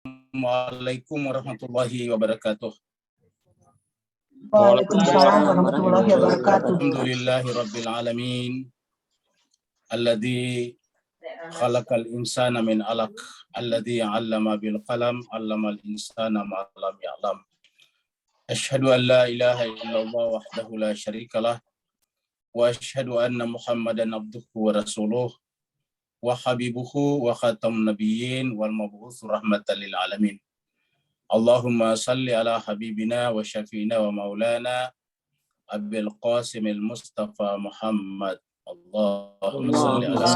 Assalamualaikum warahmatullahi wabarakatuh. Waalaikumsalam warahmatullahi wabarakatuh. Alhamdulillahi rabbil alamin. Alladzi khalaqal insana min alaq. Alladzi 'allama bil qalam. 'Allamal insana ma lam ya'lam. Asyhadu an la ilaha illallah wahdahu la syarikalah. Wa asyhadu anna Muhammadan abduhu wa rasuluh. Wa habibuhu wa khatamun nabiyyin wal mab'uts rahmatan lil alamin. Allahumma salli ala habibina wa syafi'ina wa maulana Abil Qasim al-Mustafa Muhammad. Allahumma salli ala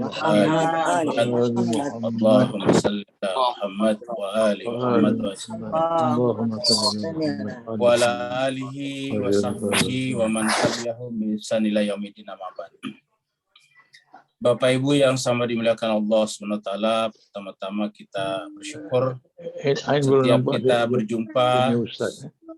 Muhammad. Allahumma salli ala Muhammad wa ali Muhammad wa ala alihi wa sahbihi wa man tabi'ahum bi ihsan ila yaumil amma ba'd. Bapak Ibu yang sama dimuliakan Allah SWT, pertama-tama kita bersyukur setiap kita berjumpa,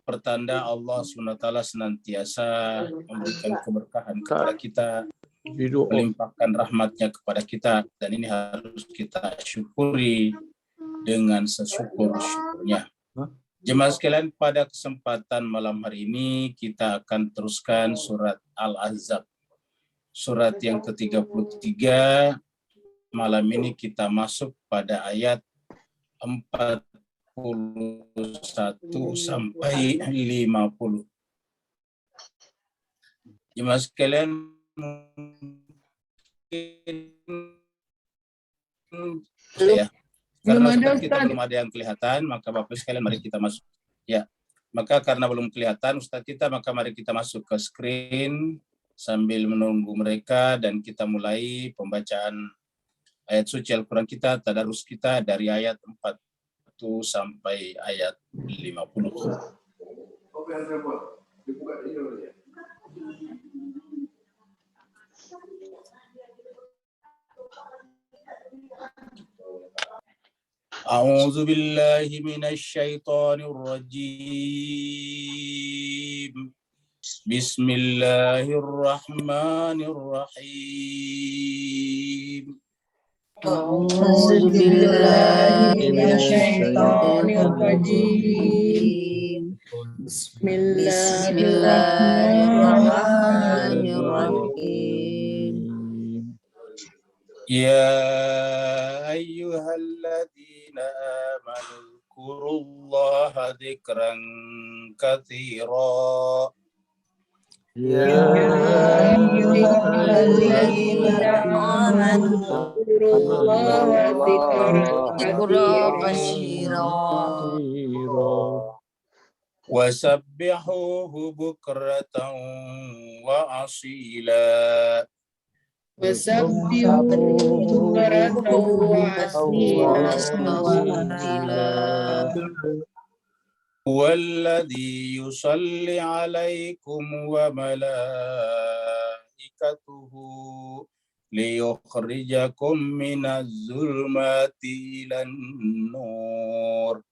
pertanda Allah SWT senantiasa memberikan keberkahan kepada kita, melimpahkan rahmatnya kepada kita, dan ini harus kita syukuri dengan sesyukur-syukurnya. Jemaah sekalian, pada kesempatan malam hari ini kita akan teruskan surat Al-Ahzab. Surat yang ke-33, malam ini kita masuk pada ayat 41 sampai 50. Jemaah sekalian, ya, karena kita belum ada yang kelihatan, maka Bapak sekalian mari kita masuk. Ya, maka karena belum kelihatan Ustadz kita, maka mari kita masuk ke screen sambil menunggu mereka, dan kita mulai pembacaan ayat suci Al-Quran kita, tadarus kita dari ayat 41 sampai ayat 50. A'udzu billahi minasy syaithanir rajim. Bismillahirrahmanirrahim. A'udzu billahi minasyaitonir rajim. Bismillahirrahmanirrahim. Ya ayyuhalladzina amanu dzkurullaha dzikran katsira. Ya ayyuhalladzina amanu dzkurullaha dzikran katsira wasabbihuhu bukratan wa asila. Wasabbihuhu bukratan wa asila. Walladzi yusalli 'alaikum wa malaikatuhu liyukhrijakum minaz zulmati ilan nur.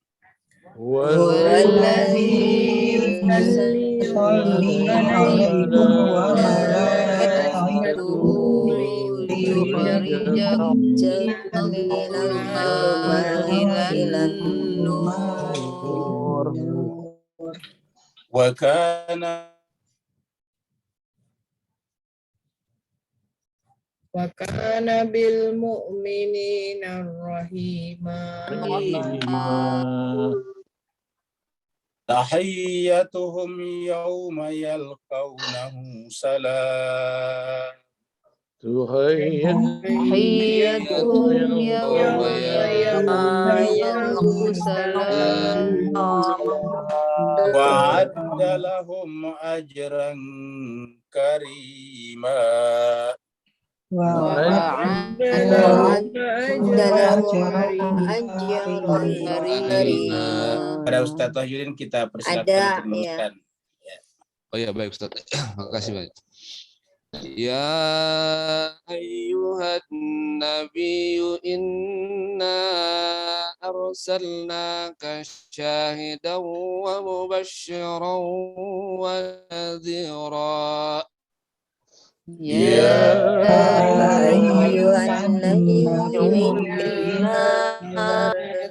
Walladzi yusalli 'alaikum wa malaikatuhu liyukhrijakum minaz zulmati ilan nur. Wa kana bil mu'minina rahima. Tahiyyatuhum yawma yalqawnahu salam. Tahiyyatuhum yawma yalqawnahu salam. Wa'adda lahum ajran karima. Pada Ustaz Wahyudin kita persilakan untuk meneruskan. Ya. Oh ya, baik Ustaz. Makasih banyak. Ya ayyuhan nabiyyu inna arsalnaka syahidan wa mubasysyiran wa nadhira. Ya ayyuhan nabiyyu inna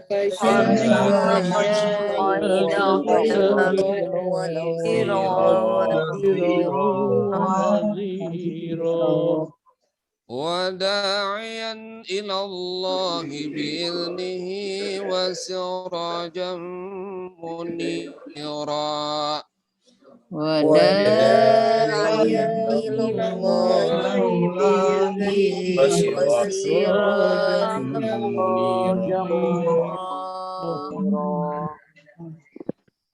شاهدا ونذيرا وداعيا إلى الله بإذنه وسراجا منيرا وداعيا إلى الله بإذنه وسراجا منيرا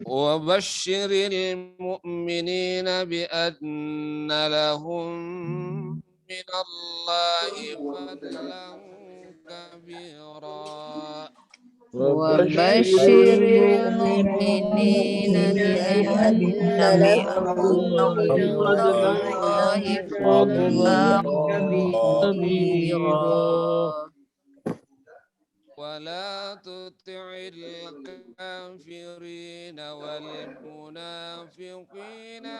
وبشر المؤمنين بأن لهم من الله فضلا كبيرا وبشر المؤمنين بأن لهم من الله فضلا كبيرا ولا تطع الكافرين والمنافقين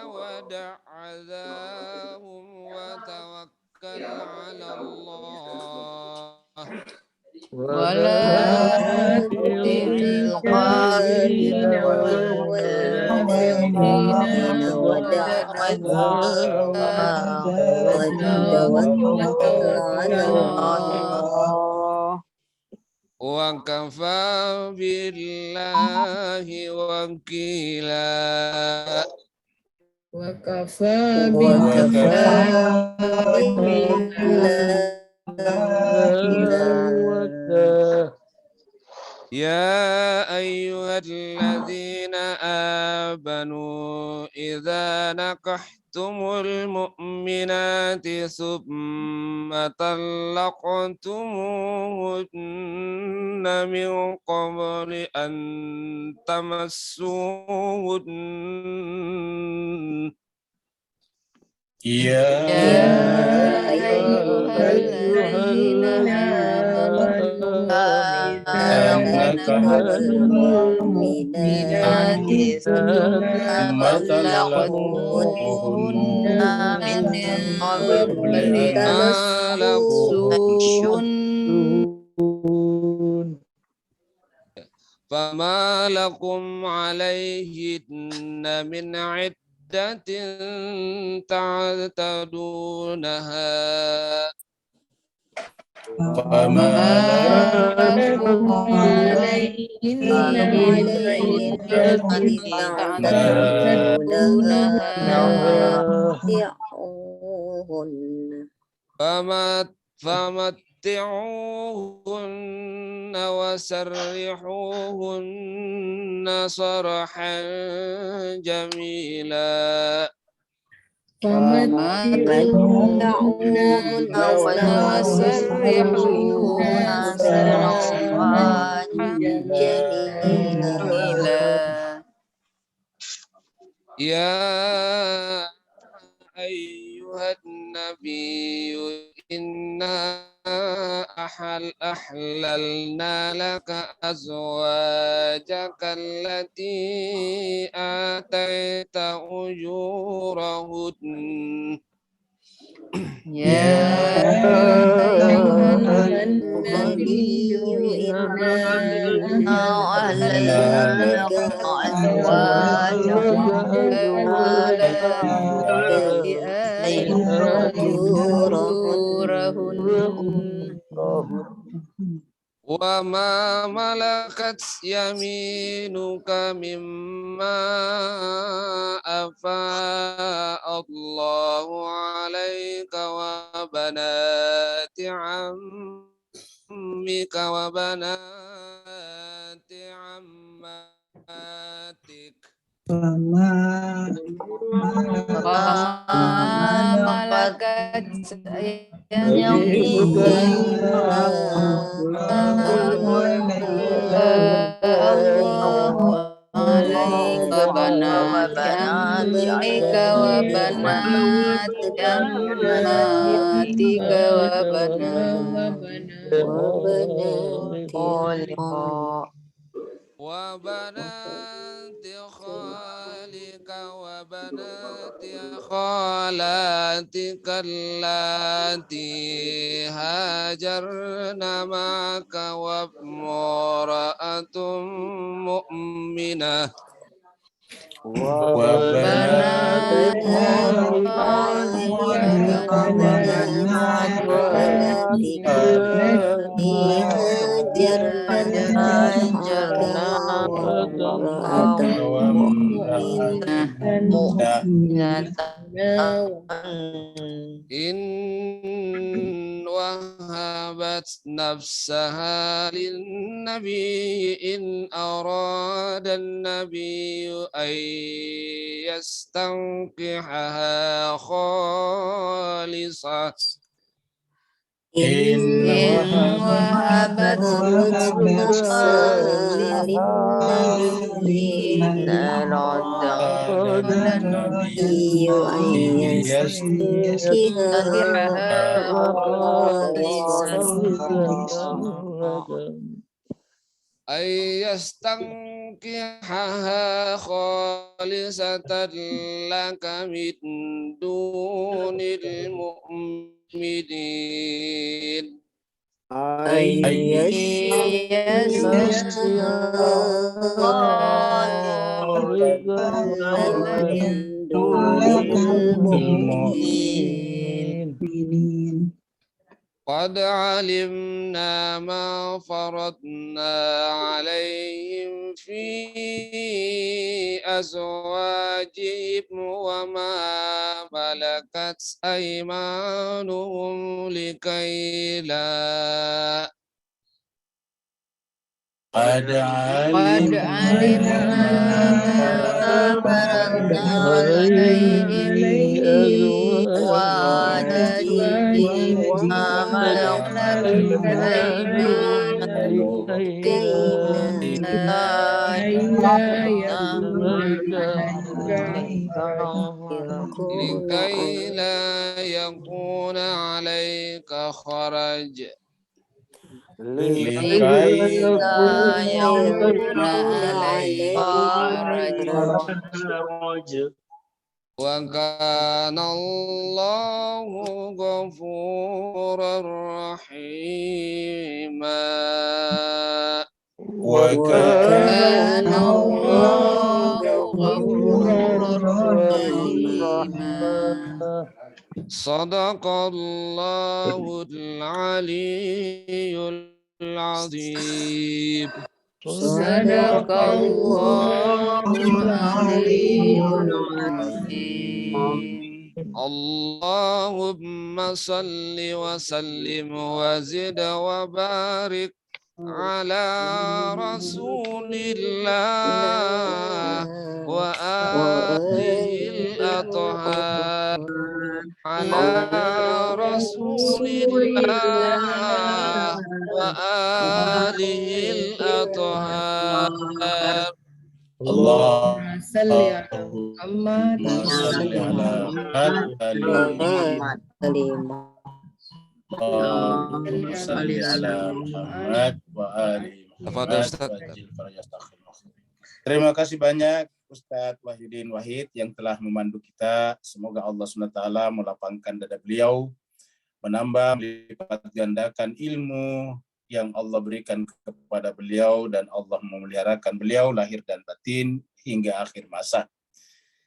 ودع عذاهم وتوكل على الله ولا تطع الكافرين والمنافقين ودع عذابهم وتوكل على الله وكفى بالله وكيلا وكفى بالله يا أيها الذين آمنوا إذا نكحتم المؤمنات ثم طلقتموهن من قبل أن تمسوهن يا أيها الذين آمنوا إذا نكحتم المؤمنات ثم طلقتموهن من قبل أن تمسوهن فما لكم عليهن من عدة تعتدونها فما لكم عليهن من عدة تعتدونها فمتعوهن وسرحوهن سرحا جميلا فمتعوهن وسرحوهن سراحا جميلا يا أيها النبي إنا أحللنا لك أزواجك التي آتيت أجورهن يا أيها النبي إنا أحللنا لك أزواجك التي آتيت أجورهن وما ملكت يمينك مما أفاء الله عليك وبنات عمك وبنات عماتك فما ملكت يمينك الله عليك وبنات عمك وبنات عماتك وبنات خالك وبنات خالاتك اللاتي هاجرن معك وامرأة مؤمنة وبنات وبنات خالك وبنات خالاتك التي هاجرن وامرأة وامرأة مؤمنة إن وهبت نفسها للنبي إن أراد النبي أن يستنكحها خالصة إن وهبت نفسها للنبي إن أراد النبي أن يستنكحها أن يستنكحها خالصة لك من دون المؤمنين من دون المؤمنين قد علمنا ما فرضنا عليهم في أزواجهم وما ملكت أيمانهم لكي لا قد علمنا ما فرضنا عليهم في أزواجهم وما ملكت أيمانهم كي لا لكي لا يكون عليك خرج لكي لا يكون عليك حرج وكان الله غفورا رحيما وكان الله غفورا رحيما صدق الله العلي العظيم صدق الله العلي العظيم اللهم صل وسلم وزد وبارك على رسول الله وآله الأطهار على رسول الله وآله الأطهار اللهم صل على محمد اللهم صل على Muhammad wa ali Muhammad wajil farajat akhir. Terima kasih banyak Ustadz Wahyudin Wahid yang telah memandu kita. Semoga Allah SWT melapangkan dada beliau, menambah melipat gandakan ilmu yang Allah berikan kepada beliau, dan Allah memeliharakan beliau lahir dan batin hingga akhir masa.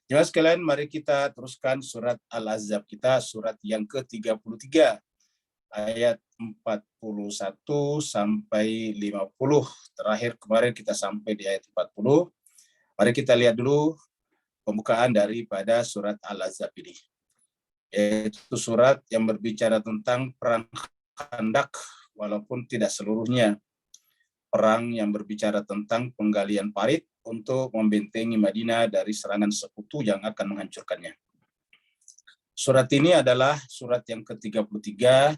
Jemaah sekalian, mari kita teruskan surat Al-Ahzab kita, surat yang ke-33. Ayat 41 sampai 50. Terakhir kemarin kita sampai di ayat 40. Mari kita lihat dulu pembukaan daripada surat Al-Ahzab ini. Yaitu surat yang berbicara tentang perang Khandak, walaupun tidak seluruhnya. Perang yang berbicara tentang penggalian parit untuk membentengi Madinah dari serangan sekutu yang akan menghancurkannya. Surat ini adalah surat yang ke-33,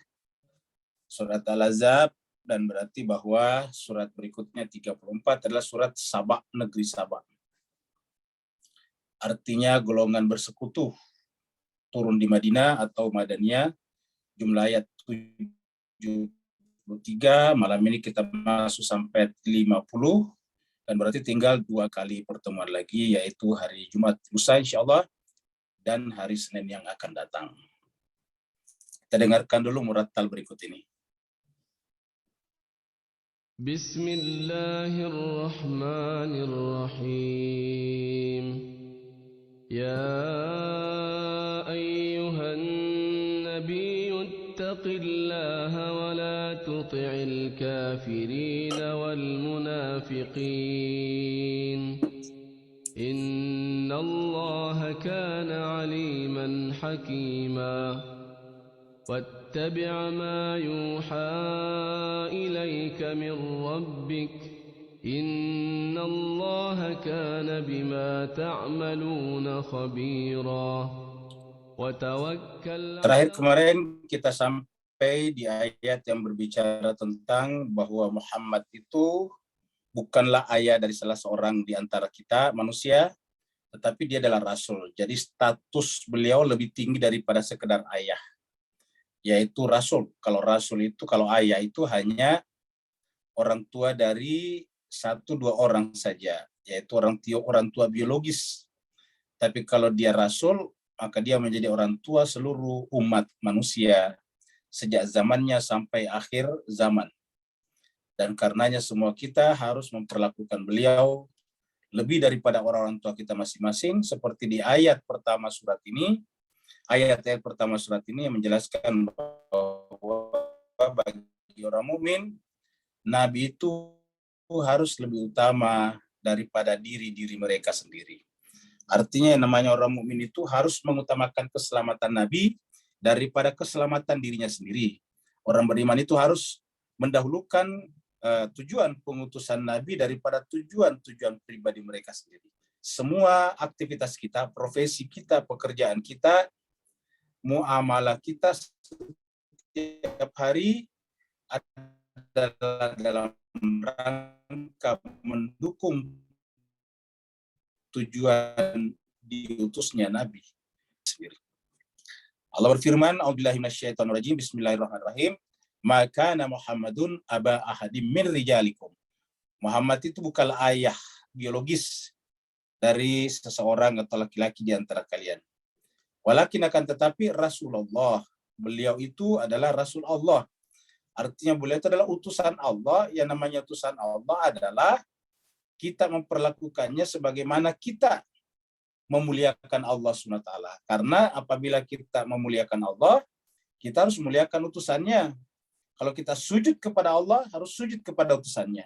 surat Al-Ahzab, dan berarti bahwa surat berikutnya 34 adalah surat Saba, negeri Saba. Artinya golongan bersekutu turun di Madinah atau Madaniyah, jumlah ayat 73, malam ini kita masuk sampai 50, dan berarti tinggal 2 kali pertemuan lagi, yaitu hari Jumat lusa insyaallah dan hari Senin yang akan datang. Kita dengarkan dulu murattal berikut ini. Bismillahirrahmanirrahim. Ya ayyuhan nabiyyu ittaqillaha wa la tuti'il kafirin wal munafiqin. Innallaha kana aliman hakima. واتبع ما يوحى إليك من ربك إن الله كان بما تعملون خبيرا وتوكل. Terakhir kemarin kita sampai di ayat yang berbicara tentang bahwa Muhammad itu bukanlah ayah dari salah seorang di antara kita manusia, tetapi dia adalah rasul. Jadi status beliau lebih tinggi daripada sekedar ayah, yaitu rasul. Kalau rasul itu, kalau ayah itu hanya orang tua dari 1-2 orang saja, yaitu orang tua biologis. Tapi kalau dia rasul, maka dia menjadi orang tua seluruh umat manusia sejak zamannya sampai akhir zaman. Dan karenanya semua kita harus memperlakukan beliau lebih daripada orang-orang tua kita masing-masing, seperti di ayat pertama surat ini. Ayat-ayat pertama surat ini yang menjelaskan bahwa bagi orang mukmin, Nabi itu harus lebih utama daripada diri mereka sendiri. Artinya yang namanya orang mukmin itu harus mengutamakan keselamatan Nabi daripada keselamatan dirinya sendiri. Orang beriman itu harus mendahulukan tujuan pengutusan Nabi daripada tujuan pribadi mereka sendiri. Semua aktivitas kita, profesi kita, pekerjaan kita, muamalah kita setiap hari adalah dalam rangka mendukung tujuan diutusnya Nabi. Allah berfirman, A'udzubillahi minasyaitonirrajim, Bismillahirrahmanirrahim. Maka Muhammadun aba ahadim min rijalikum. Muhammad itu bukanlah ayah biologis dari seseorang atau laki-laki di antara kalian. Walakin akan tetapi Rasulullah, beliau itu adalah Rasul Allah. Artinya beliau itu adalah utusan Allah. Yang namanya utusan Allah adalah kita memperlakukannya sebagaimana kita memuliakan Allah SWT. Karena apabila kita memuliakan Allah, kita harus memuliakan utusannya. Kalau kita sujud kepada Allah, harus sujud kepada utusannya.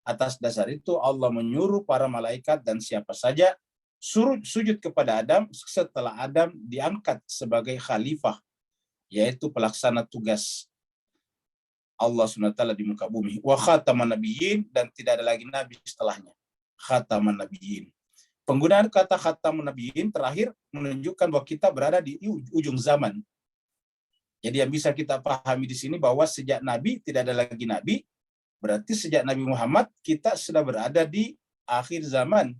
Atas dasar itu Allah menyuruh para malaikat dan siapa saja sujud kepada Adam setelah Adam diangkat sebagai khalifah, yaitu pelaksana tugas Allah SWT di muka bumi. Wa khataman nabiyyin, dan tidak ada lagi nabi setelahnya. Khataman nabiyyin. Penggunaan kata khataman nabiyyin terakhir menunjukkan bahwa kita berada di ujung zaman. Jadi yang bisa kita pahami di sini bahwa sejak Nabi tidak ada lagi Nabi, berarti sejak Nabi Muhammad kita sudah berada di akhir zaman.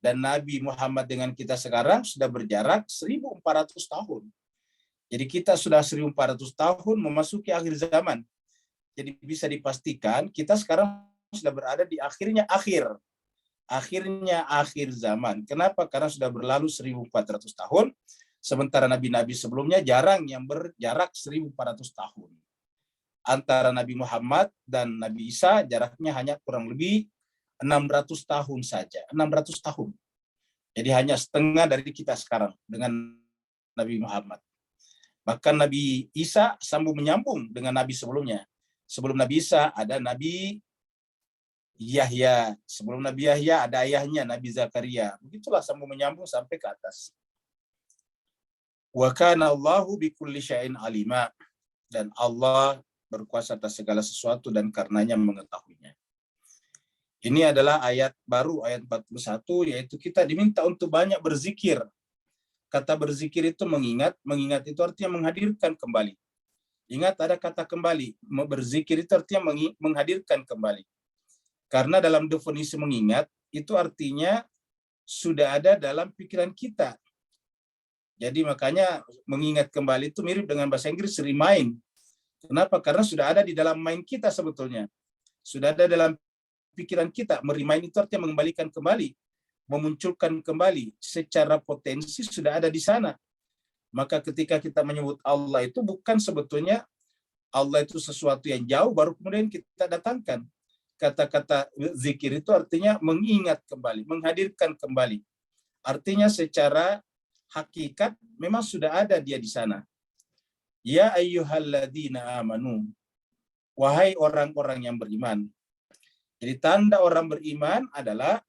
Dan Nabi Muhammad dengan kita sekarang sudah berjarak 1.400 tahun. Jadi kita sudah 1.400 tahun memasuki akhir zaman. Jadi bisa dipastikan kita sekarang sudah berada di akhirnya akhir zaman. Kenapa? Karena sudah berlalu 1.400 tahun. Sementara nabi-nabi sebelumnya jarang yang berjarak 1.400 tahun. Antara Nabi Muhammad dan Nabi Isa jaraknya hanya kurang lebih 600 tahun saja. 600 tahun. Jadi hanya setengah dari kita sekarang dengan Nabi Muhammad. Bahkan Nabi Isa sambung menyambung dengan Nabi sebelumnya. Sebelum Nabi Isa ada Nabi Yahya. Sebelum Nabi Yahya ada ayahnya Nabi Zakaria. Begitulah sambung menyambung sampai ke atas. Wa kana Allahu bikulli syai'in alima, dan Allah berkuasa atas segala sesuatu dan karenanya mengetahuinya. Ini adalah ayat baru, ayat 41, yaitu kita diminta untuk banyak berzikir. Kata berzikir itu mengingat itu artinya menghadirkan kembali. Ingat, ada kata kembali. Berzikir itu artinya menghadirkan kembali. Karena dalam definisi mengingat, itu artinya sudah ada dalam pikiran kita. Jadi makanya mengingat kembali itu mirip dengan bahasa Inggris remind. Kenapa? Karena sudah ada di dalam mind kita sebetulnya. Sudah ada dalam pikiran kita. Merimain itu artinya mengembalikan kembali. memunculkan kembali secara potensi sudah ada di sana. Maka ketika kita menyebut Allah itu bukan sebetulnya Allah itu sesuatu yang jauh baru kemudian kita datangkan. Kata-kata zikir itu artinya mengingat kembali, menghadirkan kembali. Artinya secara hakikat memang sudah ada dia di sana. Ya ayyuhalladzina amanu, wahai orang-orang yang beriman. Jadi tanda orang beriman adalah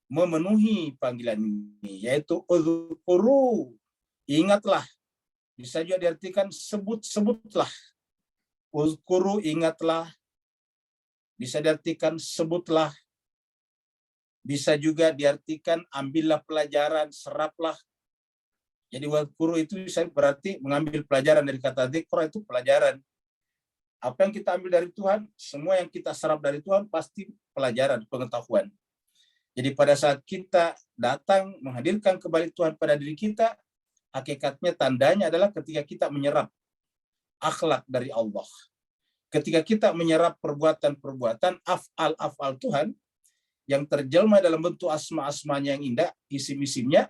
memenuhi panggilan ini, yaitu uzkuru, ingatlah. Bisa juga diartikan sebut-sebutlah. Uzkuru, ingatlah. Bisa diartikan sebutlah. Bisa juga diartikan ambillah pelajaran, seraplah. Jadi uzkuru itu bisa berarti mengambil pelajaran dari kata dzikra, itu pelajaran. Apa yang kita ambil dari Tuhan, semua yang kita serap dari Tuhan pasti pelajaran, pengetahuan. Jadi pada saat kita datang menghadirkan kembali Tuhan pada diri kita, hakikatnya tandanya adalah ketika kita menyerap akhlak dari Allah. Ketika kita menyerap perbuatan-perbuatan, af'al Tuhan, yang terjelma dalam bentuk asma-asmanya yang indah, isim-isimnya,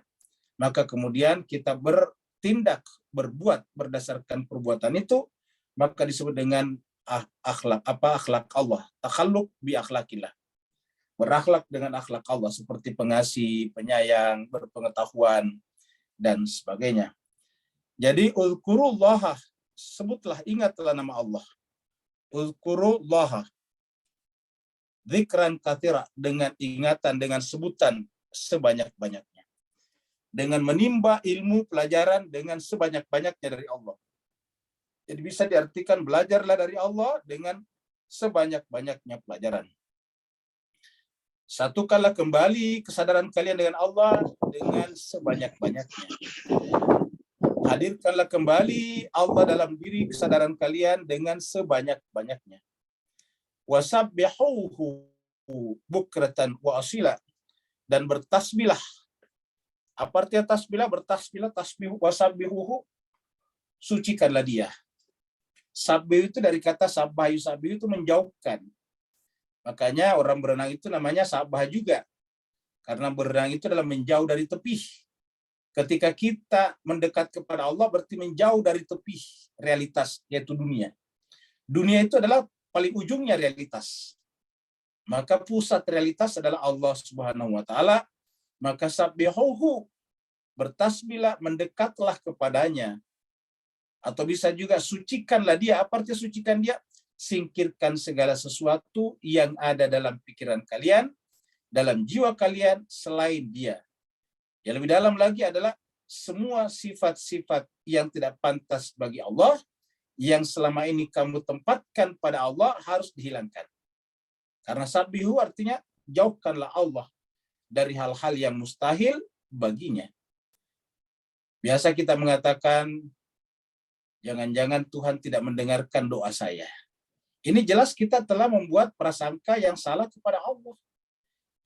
maka kemudian kita bertindak, berbuat berdasarkan perbuatan itu, maka disebut dengan akhlak Allah, takhalluk bi akhlakillah. Berakhlak dengan akhlak Allah seperti pengasih, penyayang, berpengetahuan dan sebagainya. Jadi uzkurullah, sebutlah, ingatlah nama Allah. Uzkurullah, dzikran katsira, dengan ingatan, dengan sebutan sebanyak-banyaknya. Dengan menimba ilmu pelajaran dengan sebanyak-banyaknya dari Allah. Jadi bisa diartikan belajarlah dari Allah dengan sebanyak-banyaknya pelajaran. Satukanlah kembali kesadaran kalian dengan Allah dengan sebanyak-banyaknya. Hadirkanlah kembali Allah dalam diri kesadaran kalian dengan sebanyak-banyaknya. Wasabbihuhu bukratan wa asila, dan bertasbihlah. Apa artinya tasbihlah? Bertasbihlah, tasbih, wasabbihuhu, sucikanlah dia. Sabbih itu dari kata sabbah, yusabbih itu menjauhkan. Makanya orang berenang itu namanya sabbah juga. Karena berenang itu adalah menjauh dari tepi. Ketika kita mendekat kepada Allah berarti menjauh dari tepi realitas, yaitu dunia. Dunia itu adalah paling ujungnya realitas. Maka pusat realitas adalah Allah Subhanahu wa taala. Maka sabbihuhu, bertasbihlah, mendekatlah kepadanya. Atau bisa juga sucikanlah dia. Apa artinya sucikan dia? Singkirkan segala sesuatu yang ada dalam pikiran kalian, dalam jiwa kalian selain dia. Yang lebih dalam lagi adalah semua sifat-sifat yang tidak pantas bagi Allah, yang selama ini kamu tempatkan pada Allah harus dihilangkan. Karena sabbihu artinya jauhkanlah Allah dari hal-hal yang mustahil baginya. Biasa kita mengatakan, jangan-jangan Tuhan tidak mendengarkan doa saya. Ini jelas kita telah membuat prasangka yang salah kepada Allah.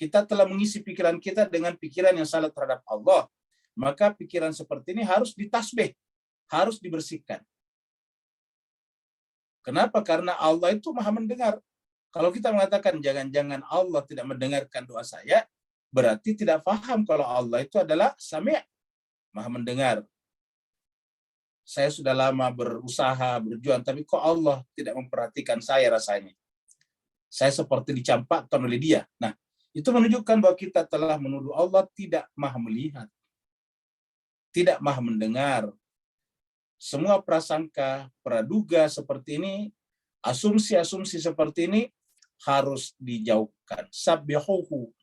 Kita telah mengisi pikiran kita dengan pikiran yang salah terhadap Allah. Maka pikiran seperti ini harus ditasbih, harus dibersihkan. Kenapa? Karena Allah itu maha mendengar. Kalau kita mengatakan jangan-jangan Allah tidak mendengarkan doa saya, berarti tidak paham kalau Allah itu adalah sami', maha mendengar. Saya sudah lama berusaha, berjuang, tapi kok Allah tidak memperhatikan saya rasanya. Saya seperti dicampakkan oleh dia. Nah, itu menunjukkan bahwa kita telah menuduh Allah tidak maha melihat, tidak maha mendengar. Semua prasangka, praduga seperti ini, asumsi-asumsi seperti ini harus dijauhkan. Sabbihuhu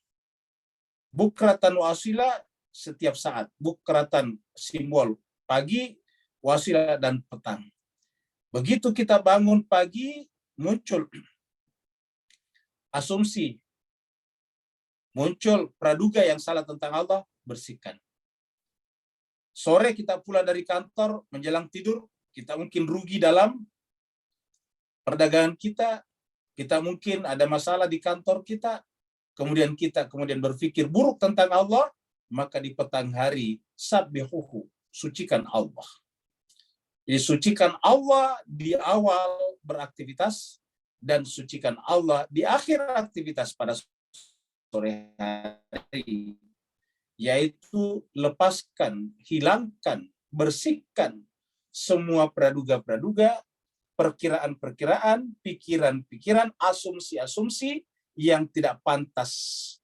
bukratan wa asila, setiap saat. Bukratan simbol pagi, wasila dan petang. Begitu kita bangun pagi, muncul asumsi, muncul praduga yang salah tentang Allah, bersihkan. Sore kita pulang dari kantor, menjelang tidur, kita mungkin rugi dalam perdagangan kita mungkin ada masalah di kantor kita, kemudian kita berpikir buruk tentang Allah, maka di petang hari, sabbihuhu, sucikan Allah. Jadi sucikan Allah di awal beraktivitas, dan sucikan Allah di akhir aktivitas pada sore hari. yaitu lepaskan, hilangkan, bersihkan semua praduga-praduga, perkiraan-perkiraan, pikiran-pikiran, asumsi-asumsi yang tidak pantas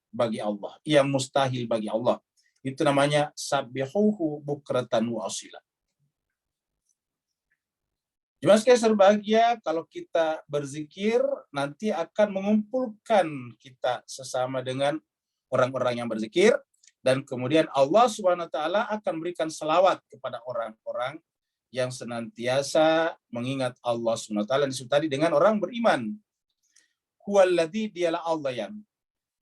bagi Allah, yang mustahil bagi Allah. Itu namanya sabbihuhu bukratan wa asila. Jemaah sekalian berbahagia, kalau kita berzikir nanti akan mengumpulkan kita sesama dengan orang-orang yang berzikir, dan kemudian Allah Subhanahu wa taala akan berikan selawat kepada orang-orang yang senantiasa mengingat Allah Subhanahu wa taala disebut tadi dengan orang beriman. Huwallazi, dialah Allah yang.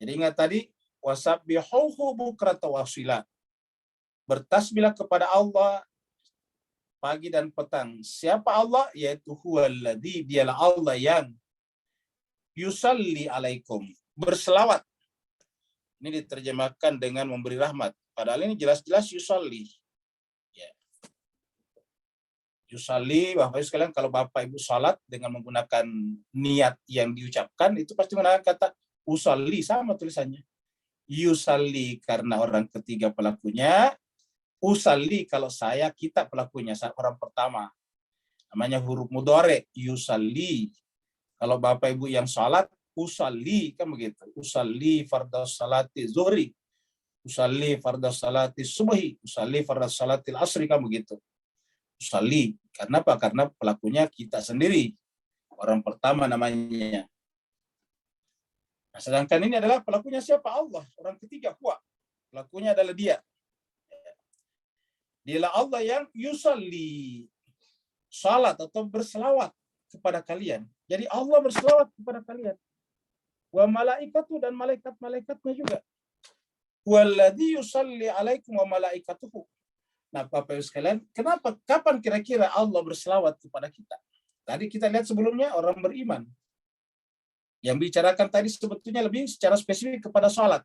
Jadi ingat tadi wasabbihuhu bukratan wa asila. Bertasbihlah kepada Allah pagi dan petang. Siapa Allah? Yaitu huwallazi, dialah Allah yang yusalli alaikum, berselawat. Ini diterjemahkan dengan memberi rahmat. Padahal ini jelas-jelas yusalli. Ya. Yusalli, Bapak Ibu sekalian, kalau Bapak Ibu salat dengan menggunakan niat yang diucapkan, itu pasti menggunakan kata usalli, sama tulisannya. Yusalli karena orang ketiga pelakunya, usalli kalau saya, kita pelakunya, orang pertama. Namanya huruf mudhari, yusalli. Kalau Bapak Ibu yang salat, usalli, kan begitu. Usalli fardhu salati zuhri, usalli fardhu salati subhi, usalli fardhu salati asri, kan begitu. Usalli. Karena apa? Karena pelakunya kita sendiri. Orang pertama namanya. Nah, sedangkan ini adalah pelakunya siapa? Allah. Orang ketiga, huwa. Pelakunya adalah dia. Dialah Allah yang yusalli, salat atau berselawat kepada kalian. Jadi Allah berselawat kepada kalian. Wa malaikatu, dan malaikat-malaikatnya juga. Walladzi yusalli alaikum wa malaikatuhu. Nah, Bapak Ibu sekalian, kenapa? Kapan kira-kira Allah berselawat kepada kita? Tadi kita lihat sebelumnya orang beriman. Yang bicarakan tadi sebetulnya lebih secara spesifik kepada salat.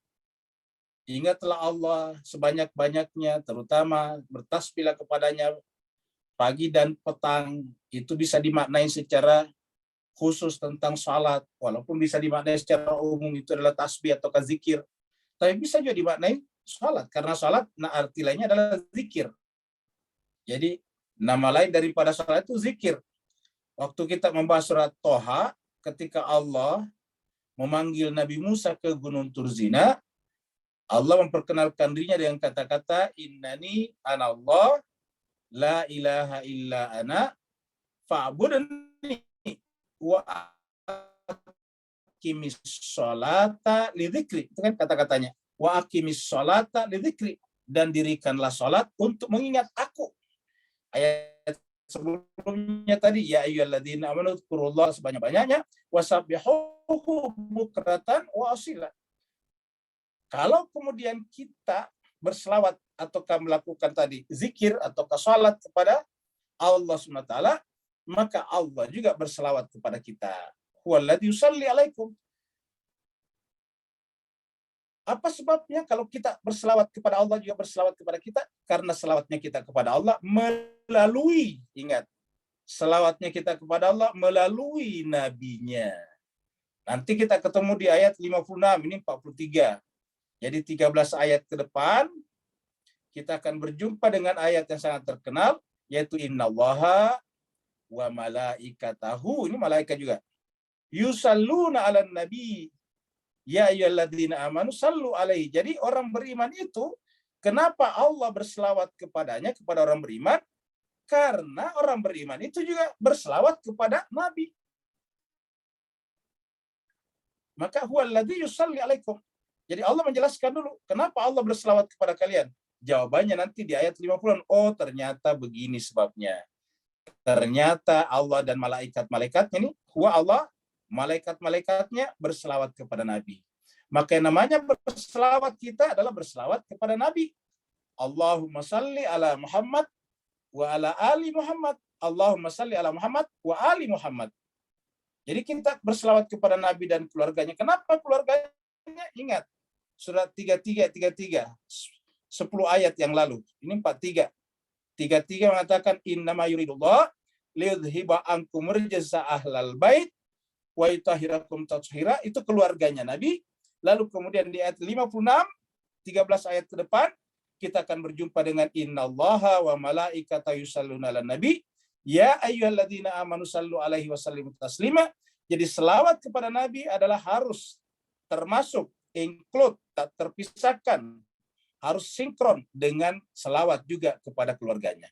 Ingatlah Allah sebanyak-banyaknya, terutama bertasbihlah kepadanya pagi dan petang. Itu bisa dimaknai secara khusus tentang salat, walaupun bisa dimaknai secara umum itu adalah tasbih atau zikir. Tapi bisa juga dimaknai salat, karena salat arti lainnya adalah zikir. Jadi nama lain daripada salat itu zikir. Waktu kita membahas surat Toha, ketika Allah memanggil Nabi Musa ke Gunung Turzina, Allah memperkenalkan dirinya dengan kata-kata innani anallah la ilaha illa ana fa'budni wa aqimis sholata lidzikri. Itu kan kata-katanya. Wa aqimis sholata lidzikri, dan dirikanlah salat untuk mengingat aku. Ayat sebelumnya tadi ya ayyuhalladzina amanu dzkurullaha sebanyak-banyaknya wasabbihuhu bukratan wa asila. Kalau kemudian kita berselawat ataukah melakukan tadi zikir ataukah salat kepada Allah SWT, maka Allah juga berselawat kepada kita. Huwallazi yusalli alaikum. Apa sebabnya kalau kita berselawat kepada Allah juga berselawat kepada kita? Karena selawatnya kita kepada Allah melalui, ingat, selawatnya kita kepada Allah melalui nabinya. Nanti kita ketemu di ayat 56, ini 43. Jadi 13 ayat ke depan, kita akan berjumpa dengan ayat yang sangat terkenal, yaitu innallaha wa malaikatahu, ini malaikat juga. Yusalluna 'alan nabi, ya ayyuhalladzina amanu sallu alaihi. Jadi orang beriman itu, kenapa Allah berselawat kepadanya, kepada orang beriman? Karena orang beriman itu juga berselawat kepada Nabi. Maka huwallazi yusalli alaikum. Jadi Allah menjelaskan dulu, kenapa Allah berselawat kepada kalian? Jawabannya nanti di ayat 50. Oh, ternyata begini sebabnya. Ternyata Allah dan malaikat-malaikatnya ini, huwa Allah, malaikat-malaikatnya berselawat kepada Nabi. Maka yang namanya berselawat kita adalah berselawat kepada Nabi. Allahumma salli ala Muhammad wa ala ali Muhammad. Allahumma salli ala Muhammad wa ali Muhammad. Jadi kita berselawat kepada Nabi dan keluarganya. Kenapa keluarganya? Ingat, surat 33, 10 ayat yang lalu. Ini 43. 33 mengatakan innama yuridullah liyudhiba ankum rijsa ahlal bait wa yutahhirakum tathira. Itu keluarganya Nabi. Lalu kemudian di ayat 56 13 ayat ke depan kita akan berjumpa dengan innallaha wa malaikatahu yusholluna 'alan nabi ya ayyuhalladzina amanu shallu alaihi wasallimu taslima. Jadi selawat kepada Nabi adalah harus termasuk, include, tak terpisahkan, harus sinkron dengan selawat juga kepada keluarganya.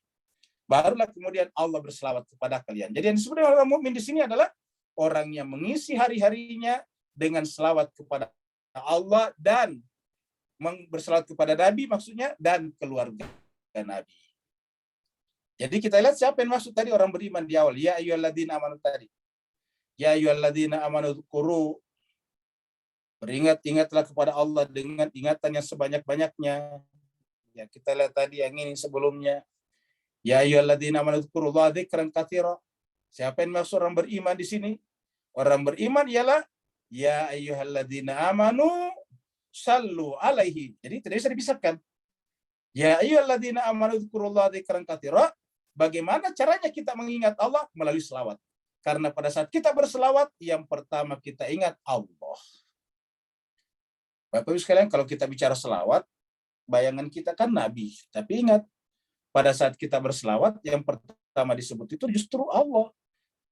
Barulah kemudian Allah berselawat kepada kalian. Jadi yang disebut orang mukmin di sini adalah orang yang mengisi hari-harinya dengan selawat kepada Allah dan berselawat kepada Nabi, maksudnya, dan keluarga Nabi. Jadi kita lihat siapa yang masuk tadi, orang beriman di awal. Ya ayyuhalladzina amanu tadi. Ya ayyuhalladzina amanu dzkuru. Beringat-ingatlah kepada Allah dengan ingatan yang sebanyak-banyaknya. Ya, kita lihat tadi yang ini sebelumnya. Ya ayyuhalladzina amanu dzkurullaha dzikran katsira. Siapa yang maksud orang beriman di sini? Orang beriman ialah ya ayyuhalladzina amanu sallu alaihi. Jadi tidak bisa dipisahkan. Ya ayyuhalladzina amanu dzkurullaha dzikran katsira. Bagaimana caranya kita mengingat Allah? Melalui selawat. Karena pada saat kita berselawat, yang pertama kita ingat Allah. Bapak Ibu sekalian, kalau kita bicara selawat, bayangan kita kan Nabi. Tapi ingat, pada saat kita berselawat, yang pertama disebut itu justru Allah.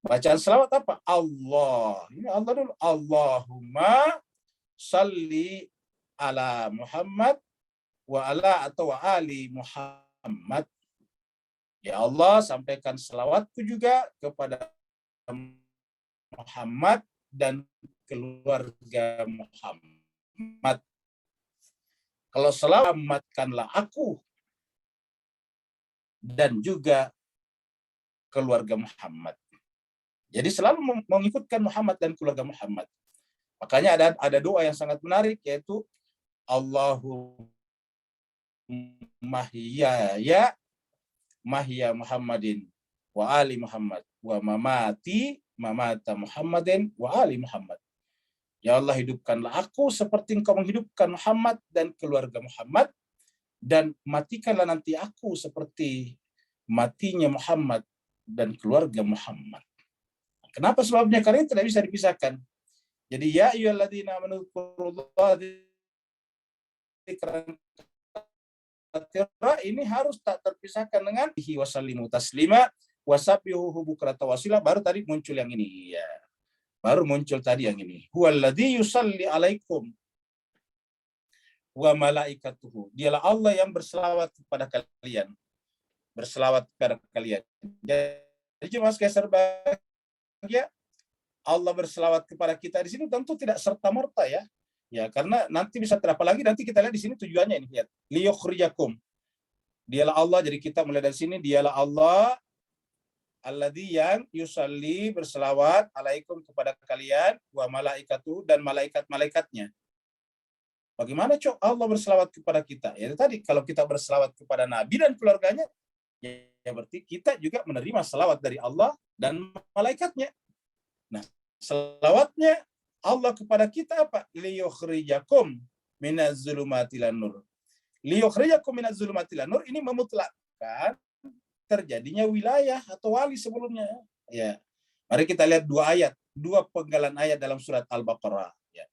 Bacaan selawat apa? Allah. Ini Allah dulu. Allahumma salli ala Muhammad wa ala atau wa ali Muhammad. Ya Allah, sampaikan selawatku juga kepada Muhammad dan keluarga Muhammad. Kalau selamatkanlah aku dan juga keluarga Muhammad. Jadi selalu mengikutkan Muhammad dan keluarga Muhammad. Makanya ada doa yang sangat menarik, yaitu Allahumma ya mahya Muhammadin wa ali Muhammad wa mamata Muhammadin wa ali Muhammad. Ya Allah, hidupkanlah aku seperti Engkau menghidupkan Muhammad dan keluarga Muhammad, dan matikanlah nanti aku seperti matinya Muhammad dan keluarga Muhammad. Kenapa sebabnya? Karena tidak bisa dipisahkan. Jadi ya ayyuhalladzina amanu dzkurullaha dzikran katsira, ini harus tak terpisahkan dengan wasallimu taslima wasabbihuhu bukratan wasila. Baru tadi muncul yang ini ya. Baru muncul tadi yang ini. Huwallazi yusalli alaikum wa malaikatuhu. Dialah Allah yang berselawat kepada kalian. Berselawat kepada kalian. Jadi cuma sekali ya, Allah berselawat kepada kita di sini tentu tidak serta-merta ya. Ya, karena nanti bisa terapa lagi, nanti kita lihat di sini tujuannya ini, lihat. Liyukhrijakum. Dialah Allah, jadi kita mulai dari sini, dialah Allah alladzi yang yusalli berselawat alaikum kepada kalian wa malaikatu dan malaikat-malaikatnya. Bagaimana Cok Allah berselawat kepada kita? Ya tadi kalau kita berselawat kepada Nabi dan keluarganya, ya berarti kita juga menerima selawat dari Allah dan malaikatnya. Nah, selawatnya Allah kepada kita apa? Liyukhrijakum minaz zulumati ilan nur. Liyukhrijakum minaz zulumati ilan nur ini memutlakkan terjadinya wilayah atau wali sebelumnya. Ya. Mari kita lihat dua penggalan ayat dalam surat Al-Baqarah. Ya.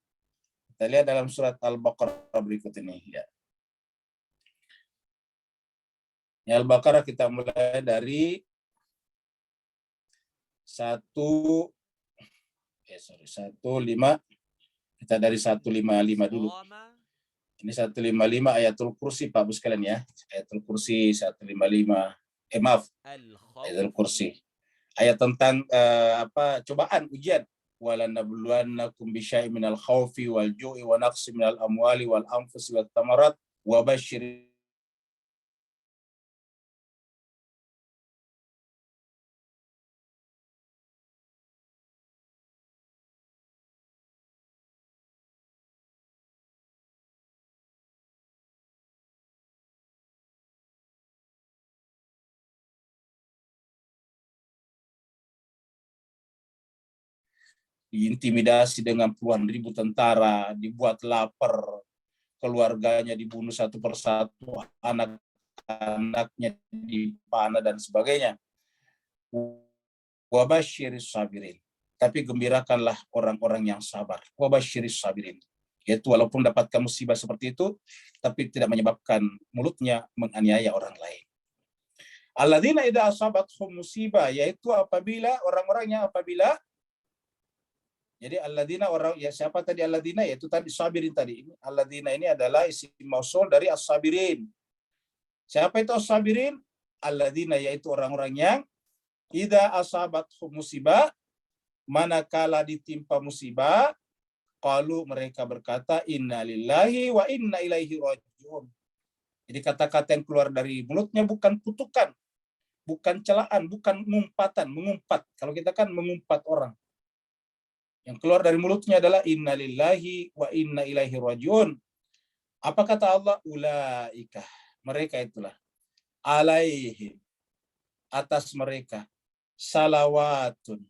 Kita lihat dalam surat Al-Baqarah berikut ini. Ya. Al-Baqarah kita mulai dari 1:5. Kita dari 155 dulu. Ini 155 ayatul kursi Pak Bu sekalian ya. Ayatul kursi 155. Maaf. Ayatul kursi. Ayat tentang cobaan, ujian. Walanabluwannakum bisyai'in minal khaufi wal ju'i wa naqsin minal amwali wal anfusi wat thamarat wa basyir diintimidasi dengan puluhan ribu tentara, dibuat lapar, keluarganya dibunuh satu persatu, anak-anaknya dipanah dan sebagainya. Wabasyiris sabirin. Tapi gembirakanlah orang-orang yang sabar. Wabasyiris sabirin. Yaitu walaupun dapatkan musibah seperti itu, tapi tidak menyebabkan mulutnya menganiaya orang lain. Alladzina idza asabathum musibah, yaitu apabila orang-orangnya apabila, jadi alladzina orang, ya siapa tadi alladzina, yaitu tadi sabirin tadi. Alladzina ini adalah isim mausul dari as-sabirin. Siapa itu as-sabirin? Alladzina, yaitu orang-orang yang idza asabathum musibah, manakala ditimpa musibah, qalu, mereka berkata, inna lillahi wa inna ilaihi raji'un. Jadi kata-kata yang keluar dari mulutnya bukan kutukan, bukan celaan, bukan ngumpatan, mengumpat. Kalau kita kan mengumpat orang. Yang keluar dari mulutnya adalah inna lillahi wa inna ilaihi raji'un. Apa kata Allah? Ulaika, mereka itulah. Alaihim, atas mereka. Salawatun.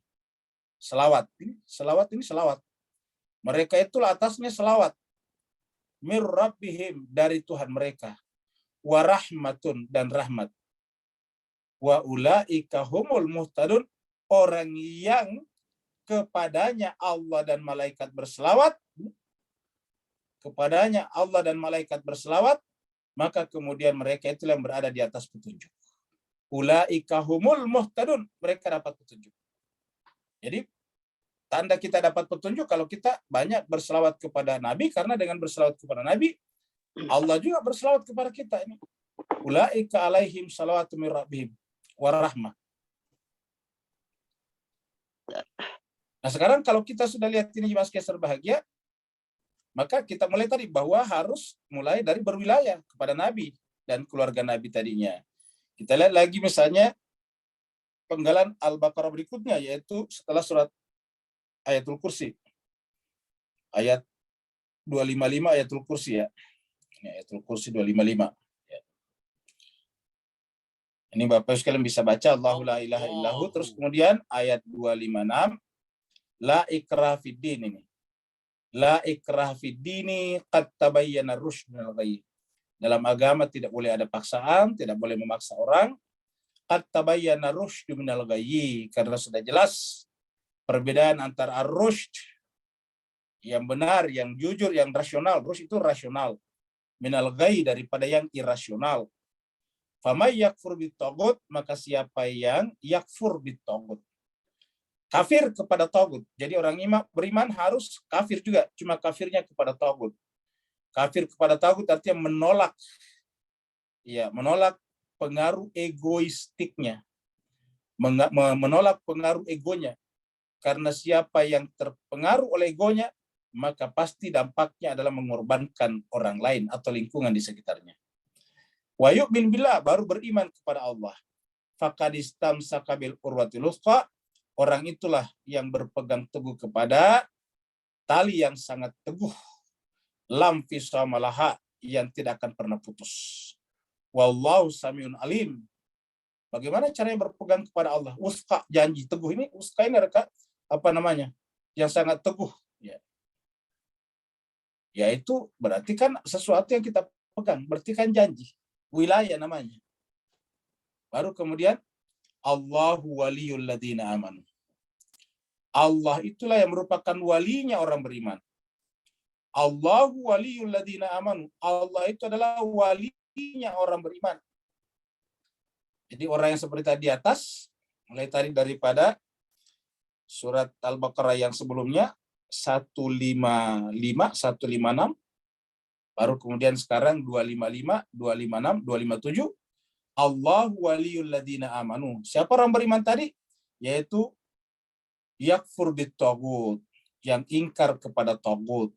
Selawat ini selawat. Mereka itulah atasnya selawat. Mir rabbihim, dari Tuhan mereka. Wa rahmatun, dan rahmat. Wa ulaika humul muhtadun, orang yang kepadanya Allah dan malaikat berselawat, kepadanya Allah dan malaikat berselawat, maka kemudian mereka itulah yang berada di atas petunjuk. Ulaika humul muhtadun, mereka dapat petunjuk. Jadi tanda kita dapat petunjuk kalau kita banyak berselawat kepada Nabi, karena dengan berselawat kepada Nabi, Allah juga berselawat kepada kita ini. Ulaika alaihim salawatu mir rabbihim wa rahmah. Nah, sekarang kalau kita sudah lihat ini Mas Keser bahagia, maka kita mulai tadi bahwa harus mulai dari berwilayah kepada Nabi dan keluarga Nabi tadinya. Kita lihat lagi misalnya penggalan Al-Baqarah berikutnya, yaitu setelah surat Ayatul Kursi. Ayat 255 Ayatul Kursi ya. Ini Ayatul Kursi 255. Ya. Ini Bapak sekalian bisa baca Allahu la ilaha illahu, terus kemudian ayat 256 la ikrah fid din ini. La ikrah fid dini qad tabayyana ar-rusyd minal ghayy. Dalam agama tidak boleh ada paksaan, tidak boleh memaksa orang. Qad tabayyana ar-rusyd minal ghayy, karena sudah jelas perbedaan antara ar-rusyd yang benar, yang jujur, yang rasional. Rusyd itu rasional. Minal ghayy, daripada yang irasional. Famay yakfur bitaghut, maka siapa yang yakfur bitaghut, kafir kepada tagut. Jadi orang beriman harus kafir juga, cuma kafirnya kepada tagut. Kafir kepada tagut artinya menolak, ya, menolak pengaruh egoistiknya, menolak pengaruh egonya. Karena siapa yang terpengaruh oleh egonya, maka pasti dampaknya adalah mengorbankan orang lain atau lingkungan di sekitarnya. Wa yu'min billah, baru beriman kepada Allah. Faqad istamsaka bil urwatil wuthqa, orang itulah yang berpegang teguh kepada tali yang sangat teguh. Lam fisama laha, yang tidak akan pernah putus. Wallahu samiun alim. Bagaimana caranya berpegang kepada Allah? Wuthqa, janji teguh ini. Wuthqa ini apa namanya? Yang sangat teguh. Ya. Yaitu berarti kan sesuatu yang kita pegang, berarti kan janji. Wilayah namanya. Baru kemudian Allahu waliyul ladzina amanu. Allah itulah yang merupakan walinya orang beriman. Allahu waliyul ladzina amanu. Allah itu adalah walinya orang beriman. Jadi orang yang seperti tadi di atas, mulai tadi daripada surat Al-Baqarah yang sebelumnya 155, 156, baru kemudian sekarang 255, 256, 257. Allahu waliyul ladzina amanu. Siapa orang beriman tadi? Yaitu yakfur bitaghut, yang ingkar kepada taghut,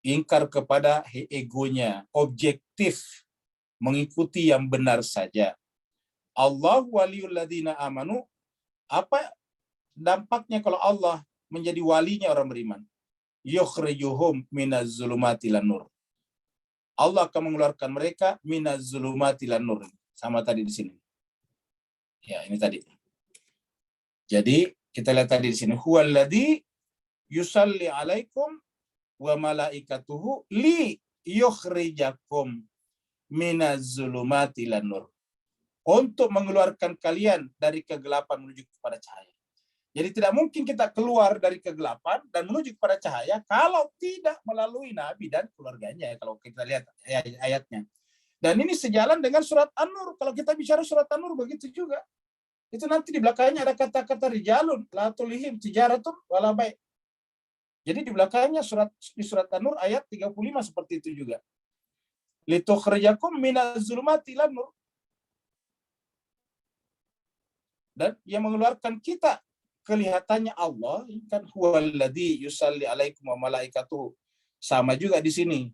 ingkar kepada egonya, objektif, mengikuti yang benar saja. Allahu waliyul ladzina amanu. Apa dampaknya kalau Allah menjadi walinya orang beriman? Yukhrijuhum minaz zulumati ilan nur. Allah akan mengeluarkan mereka minaz zulumati ilan nur. Sama tadi di sini. Ya, ini tadi. Jadi kita lihat tadi di sini, huwallazi yusalli alaikum wa malaikatuhu li yukhrijakum minaz zulumati ilan nur. Untuk mengeluarkan kalian dari kegelapan menuju kepada cahaya. Jadi tidak mungkin kita keluar dari kegelapan dan menuju kepada cahaya kalau tidak melalui Nabi dan keluarganya. Kalau kita lihat ayat-ayatnya. Dan ini sejalan dengan surat An-Nur. Kalau kita bicara surat An-Nur begitu juga. Itu nanti di belakangnya ada kata-kata rijalun, la tulihim tijaratun wala bai'. Jadi di belakangnya di surat An-Nur ayat 35 seperti itu juga. Litukhrijakum minaz zulumati ilan nur. Dan yang mengeluarkan kita, kelihatannya Allah kan huwallazi yusalli alaikum wa malaikatuhu. Sama juga di sini.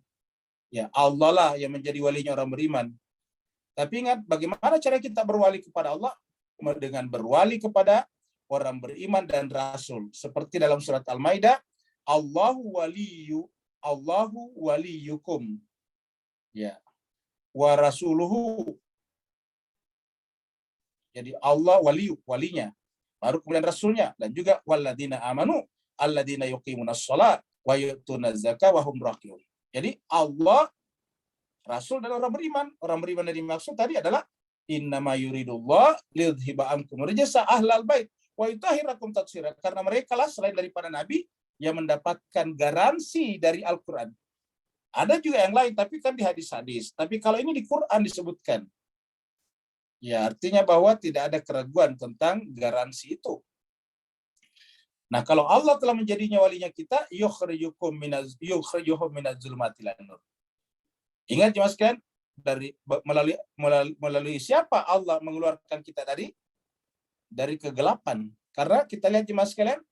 Ya, Allah lah yang menjadi walinya orang beriman. Tapi ingat bagaimana cara kita berwali kepada Allah? Dengan berwali kepada orang beriman dan rasul. Seperti dalam surat Al-Maidah, Allahu waliyukum. Ya. Wa rasuluhu. Jadi Allah walinya. Baru kemudian rasulnya dan juga walladzina amanu alladzina yuqimunas shalah wa yu'tunaz zakata wa hum raqiun. Jadi Allah, rasul dan orang beriman. Orang beriman yang dimaksud tadi adalah innama yuridullah liyudhiba ankum rijsa ahlal bait wa yutahhirakum tatsira. Karena mereka lah selain daripada nabi yang mendapatkan garansi dari Al-Qur'an. Ada juga yang lain tapi kan di hadis-hadis. Tapi kalau ini di Quran disebutkan. Ya, artinya bahwa tidak ada keraguan tentang garansi itu. Nah, kalau Allah telah menjadinya walinya kita, yukhrijuhum minaz zulumati ilan nur. Ingat jemaah sekalian, melalui siapa Allah mengeluarkan kita dari kegelapan. Karena kita lihat jemaah sekalian,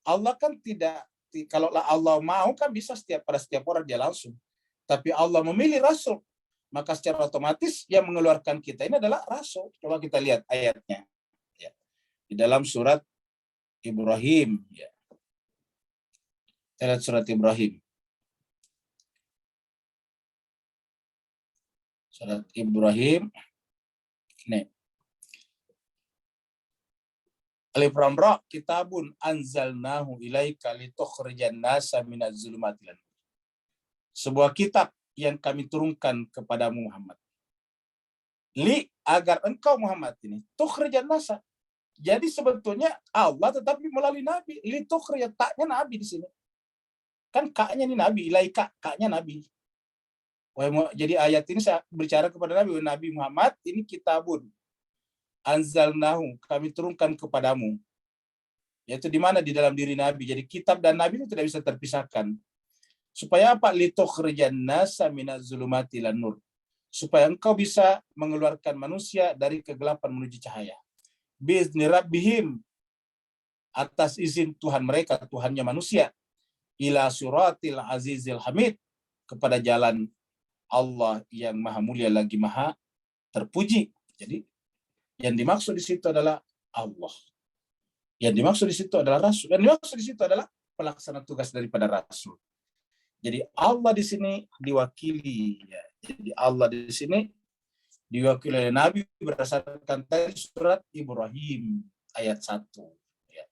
Allah kan tidak, kalau Allah mau kan bisa pada setiap orang dia langsung. Tapi Allah memilih rasul. Maka secara otomatis yang mengeluarkan kita ini adalah rasul. Coba kita lihat ayatnya. Ya. Di dalam surat Ibrahim. Ya. Kita lihat surat Ibrahim. Surat Ibrahim. Nih. Alif Lam Ra, kitabun anzalnahu ilaika litukhrijan nasa minaz zulumati ilan nur. Sebuah kitab yang kami turunkan kepadamu Muhammad. Agar engkau Muhammad ini tukhrijan nasa. Jadi sebetulnya Allah tetapi melalui Nabi. Tukhrij, taknya Nabi di sini. Kan kaknya ini Nabi, ilaika, kaknya Nabi. Jadi ayat ini saya berbicara kepada Nabi Muhammad, ini kitabun anzalnahu, kami turunkan kepadamu. Yaitu di mana? Di dalam diri Nabi. Jadi kitab dan Nabi itu tidak bisa terpisahkan. Supaya apa? Litukhrijan nasa minaz zulumati ilan nur. Supaya engkau bisa mengeluarkan manusia dari kegelapan menuju cahaya. Biizni rabbihim, atas izin Tuhan mereka, Tuhannya manusia. Ila suratil azizil hamid, kepada jalan Allah yang maha mulia lagi maha terpuji. Jadi yang dimaksud di situ adalah Allah. Yang dimaksud di situ adalah rasul. Yang dimaksud di situ adalah pelaksana tugas daripada rasul. Jadi Allah di sini diwakili, ya. Jadi Allah di sini diwakili oleh Nabi berdasarkan tadi surat Ibrahim ayat 1. Ya.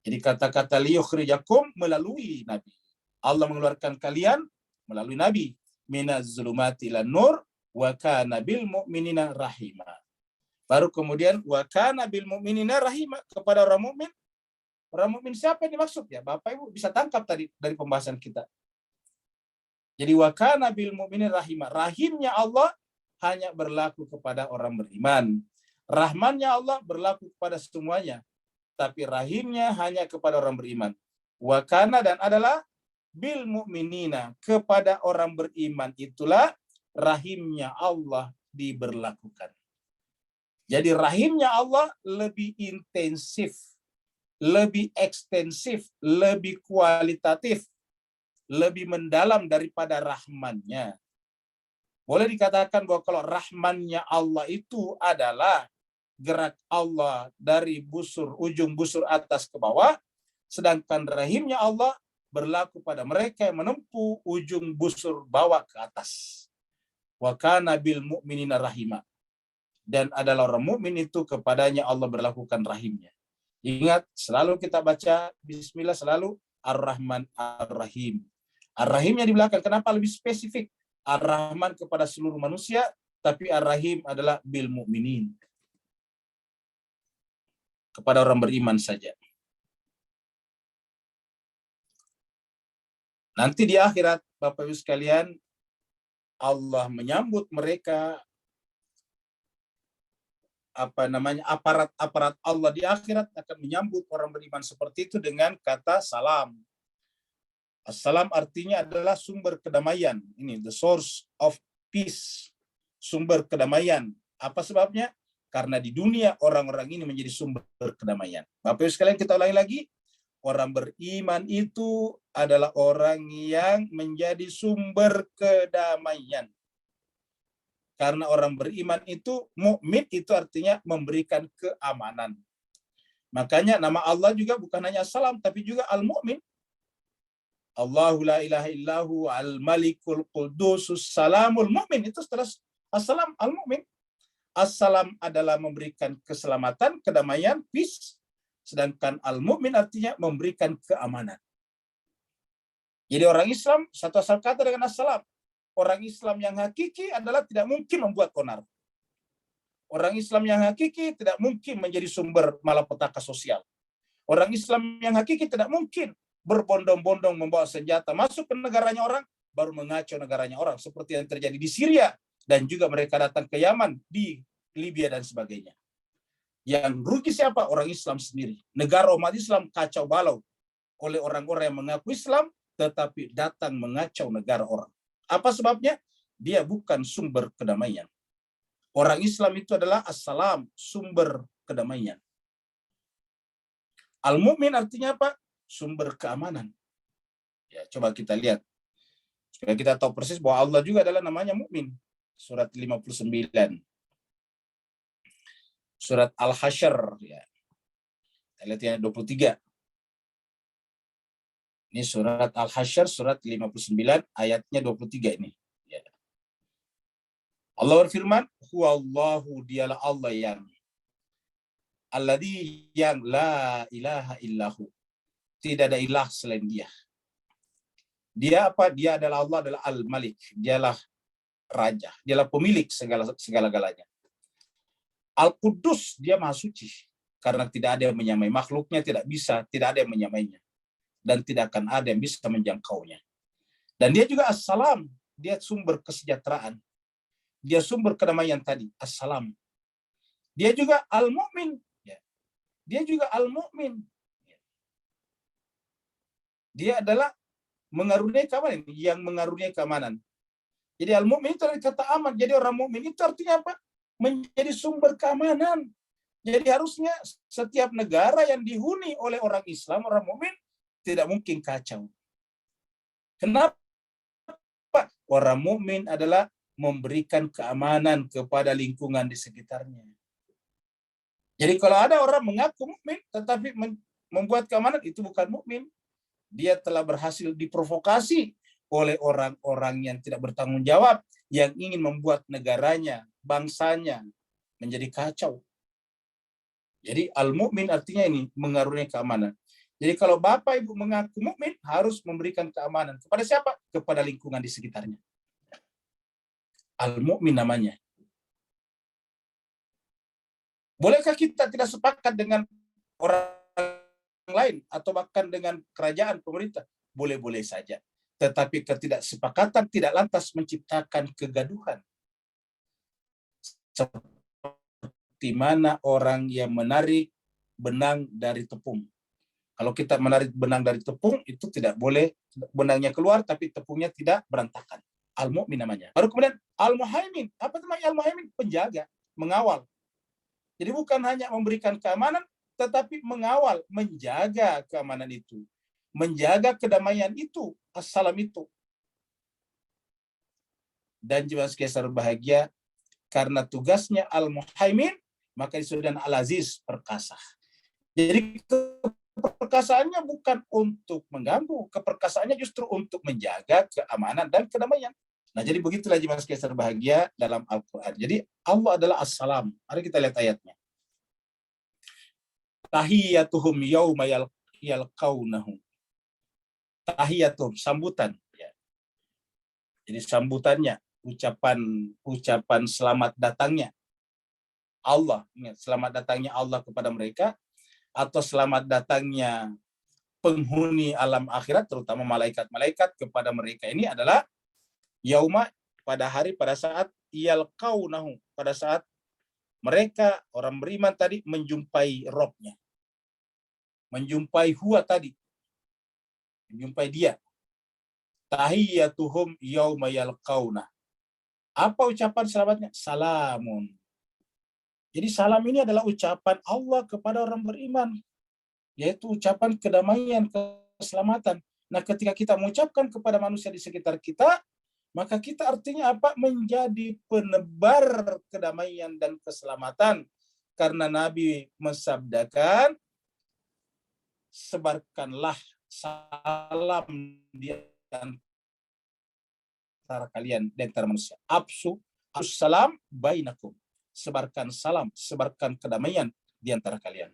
Jadi kata-kata liyukhrijakum melalui Nabi. Allah mengeluarkan kalian melalui Nabi. Minaz zulumati ilan nur wa kana bil mu'minina rahima. Baru kemudian wa kana bil mu'minina rahima, kepada orang mukmin. Orang mukmin siapa yang dimaksud? Ya, Bapak Ibu bisa tangkap tadi dari pembahasan kita. Jadi wa kana bil mu'minin rahimah. Rahimnya Allah hanya berlaku kepada orang beriman. Rahmannya Allah berlaku kepada semuanya. Tapi rahimnya hanya kepada orang beriman. Wa kana, dan adalah bil mu'minina, kepada orang beriman itulah rahimnya Allah diberlakukan. Jadi rahimnya Allah lebih intensif, lebih ekstensif, lebih kualitatif, lebih mendalam daripada rahmannya. Boleh dikatakan bahwa kalau rahmannya Allah itu adalah gerak Allah dari ujung busur atas ke bawah, sedangkan rahimnya Allah berlaku pada mereka yang menempuh ujung busur bawah ke atas. Wa kana bil mu'minina rahima. Dan adalah orang mukmin itu kepadanya Allah berlakukan rahimnya. Ingat, selalu kita baca bismillah, selalu Ar-Rahman Ar-Rahim. Ar-Rahimnya di belakang. Kenapa lebih spesifik? Ar-Rahman kepada seluruh manusia, tapi Ar-Rahim adalah bil mu'minin, kepada orang beriman saja. Nanti di akhirat, Bapak Ibu sekalian, Allah menyambut mereka, aparat Allah di akhirat akan menyambut orang beriman seperti itu dengan kata salam. Assalam artinya adalah sumber kedamaian. Ini the source of peace, sumber kedamaian. Apa sebabnya? Karena di dunia orang-orang ini menjadi sumber kedamaian. Bapak Ibu sekalian, kita ulangi lagi. Orang beriman itu adalah orang yang menjadi sumber kedamaian. Karena orang beriman itu, mukmin itu artinya memberikan keamanan. Makanya nama Allah juga bukan hanya salam, tapi juga al-mu'min. Allahu la ilaha illahu al-malikul qudusus salamul mu'min. Itu setelah assalam al-mu'min. Assalam adalah memberikan keselamatan, kedamaian, peace. Sedangkan al-mu'min artinya memberikan keamanan. Jadi orang Islam satu asal kata dengan assalam. Orang Islam yang hakiki adalah tidak mungkin membuat onar. Orang Islam yang hakiki tidak mungkin menjadi sumber malapetaka sosial. Orang Islam yang hakiki tidak mungkin berbondong-bondong membawa senjata masuk ke negaranya orang, baru mengacau negaranya orang. Seperti yang terjadi di Syria, dan juga mereka datang ke Yaman, di Libya, dan sebagainya. Yang rugi siapa? Orang Islam sendiri. Negara umat Islam kacau balau oleh orang-orang yang mengaku Islam, tetapi datang mengacau negara orang. Apa sebabnya? Dia bukan sumber kedamaian. Orang Islam itu adalah assalam, sumber kedamaian. Al-mu'min artinya apa? Sumber keamanan. Ya, coba kita lihat. Supaya kita tahu persis bahwa Allah juga adalah namanya mukmin. Surat 59. Surat Al-Hasyr. Ya. Kita lihat yang 23. Ini surat Al-Hasyr, surat 59, ayatnya 23 ini. Ya. Allah berfirman, Huwallahu, dialah Allah yang alladzi yang la ilaha illahu. Tidak ada ilah selain dia. Dia apa? Dia adalah Allah, adalah Al-Malik. Dialah Raja. Dialah pemilik segala-galanya. Al-Qudus, dia maha suci. Karena tidak ada yang menyamai. Makhluknya tidak ada yang menyamainya. Dan tidak akan ada yang bisa menjangkaunya. Dan dia juga As-Salam. Dia sumber kesejahteraan. Dia sumber kedamaian tadi. As-Salam. Dia juga Al-Mu'min. Dia juga Al-Mu'min. Dia adalah mengaruniai keamanan, yang mengaruniai keamanan. Jadi al-mu'min itu dari kata aman. Jadi orang mukmin itu artinya apa? Menjadi sumber keamanan. Jadi harusnya setiap negara yang dihuni oleh orang Islam, orang mukmin, tidak mungkin kacau. Kenapa? Orang mukmin adalah memberikan keamanan kepada lingkungan di sekitarnya. Jadi kalau ada orang mengaku mukmin tetapi membuat keamanan, itu bukan mukmin. Dia telah berhasil diprovokasi oleh orang-orang yang tidak bertanggung jawab, yang ingin membuat negaranya, bangsanya menjadi kacau. Jadi al-mu'min artinya ini mengaruniai keamanan. Jadi kalau Bapak Ibu mengaku mukmin, harus memberikan keamanan kepada siapa? Kepada lingkungan di sekitarnya. Al-mu'min namanya. Bolehkah kita tidak sepakat dengan orang lain atau bahkan dengan kerajaan, pemerintah? Boleh-boleh saja. Tetapi ketidaksepakatan tidak lantas menciptakan kegaduhan. Seperti mana orang yang menarik benang dari tepung. Kalau kita menarik benang dari tepung, itu tidak boleh benangnya keluar, tapi tepungnya tidak berantakan. Al-mu'min namanya. Baru kemudian al-muhaimin. Apa namanya al-muhaimin? Penjaga, mengawal. Jadi bukan hanya memberikan keamanan, tetapi mengawal, menjaga keamanan itu. Menjaga kedamaian itu, assalam itu. Dan jemaah sekalian berbahagia, karena tugasnya al-muhaimin, maka disebutkan al-aziz, perkasa. Jadi keperkasaannya bukan untuk mengganggu, keperkasaannya justru untuk menjaga keamanan dan kedamaian. Nah, jadi begitulah jemaah sekalian berbahagia dalam Al-Quran. Jadi Allah adalah assalam. Mari kita lihat ayatnya. Tahiyyatuhum yawma yalqaunahu. Tahiyyatuhum, sambutan. Ya. Jadi sambutannya, ucapan selamat datangnya Allah. Ingat, selamat datangnya Allah kepada mereka, atau selamat datangnya penghuni alam akhirat, terutama malaikat-malaikat, kepada mereka ini adalah yauma, pada hari, pada saat yalqaunahu, pada saat mereka orang beriman tadi menjumpai Robnya, menjumpai huwa tadi, menjumpai dia. Tahiyyatuhum yauma yalqauna. Apa ucapan selamatnya? Salamun. Jadi salam ini adalah ucapan Allah kepada orang beriman, yaitu ucapan kedamaian, keselamatan. Nah, ketika kita mengucapkan kepada manusia di sekitar kita, maka kita artinya apa? Menjadi penebar kedamaian dan keselamatan. Karena Nabi mensabdakan, sebarkanlah salam di antara kalian, di antara manusia. Salam bainakum. Sebarkan salam, sebarkan kedamaian di antara kalian.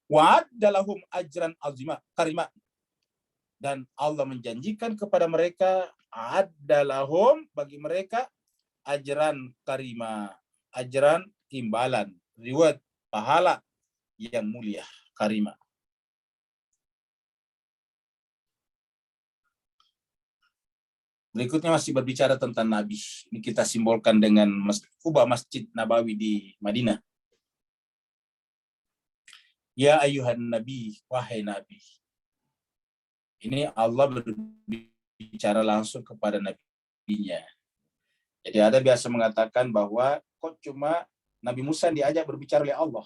Wa'adalahum ajran azima karima. Dan Allah menjanjikan kepada mereka, adalahum, bagi mereka, ajran karima, ajran imbalan, reward, pahala yang mulia, karima. Berikutnya masih berbicara tentang Nabi. Ini kita simbolkan dengan kubah Masjid Nabawi di Madinah. Ya ayuhan Nabi, wahai Nabi. Ini Allah berbicara langsung kepada Nabi-Nya. Jadi ada biasa mengatakan bahwa kok cuma Nabi Musa diajak berbicara oleh Allah.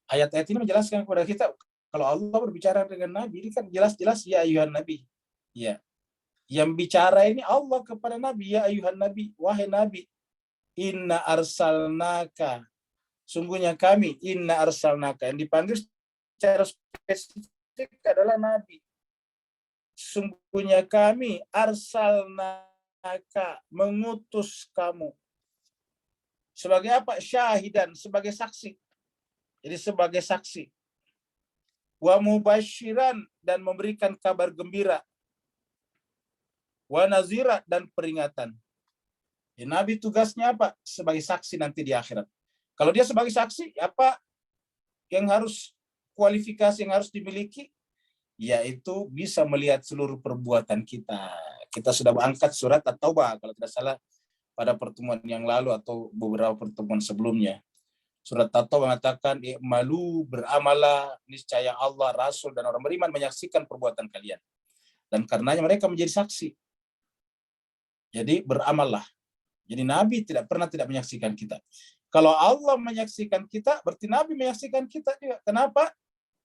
Ayat-ayat ini menjelaskan kepada kita, kalau Allah berbicara dengan Nabi, ini kan jelas-jelas ya ayuhan Nabi. Ya. Yang bicara ini Allah kepada Nabi, ya ayuhan Nabi, wahai Nabi, inna arsalnaka, sungguhnya kami, inna arsalnaka, yang dipanggil secara spesifik adalah Nabi. Sungguhnya kami, arsalnaka, mengutus kamu. Sebagai apa? Syahidan, sebagai saksi. Jadi sebagai saksi. Wa mubasyiran, dan memberikan kabar gembira. Wa nazira, dan peringatan. Ya, Nabi tugasnya apa? Sebagai saksi nanti di akhirat. Kalau dia sebagai saksi, apa yang harus, kualifikasi yang harus dimiliki? Yaitu bisa melihat seluruh perbuatan kita. Kita sudah angkat surat At-Taubah, kalau tidak salah, pada pertemuan yang lalu atau beberapa pertemuan sebelumnya. Surat At-Taubah mengatakan, i'malu, beramalah, niscaya Allah, Rasul, dan orang beriman menyaksikan perbuatan kalian. Dan karenanya mereka menjadi saksi. Jadi beramallah. Jadi Nabi tidak pernah tidak menyaksikan kita. Kalau Allah menyaksikan kita, berarti Nabi menyaksikan kita juga. Kenapa?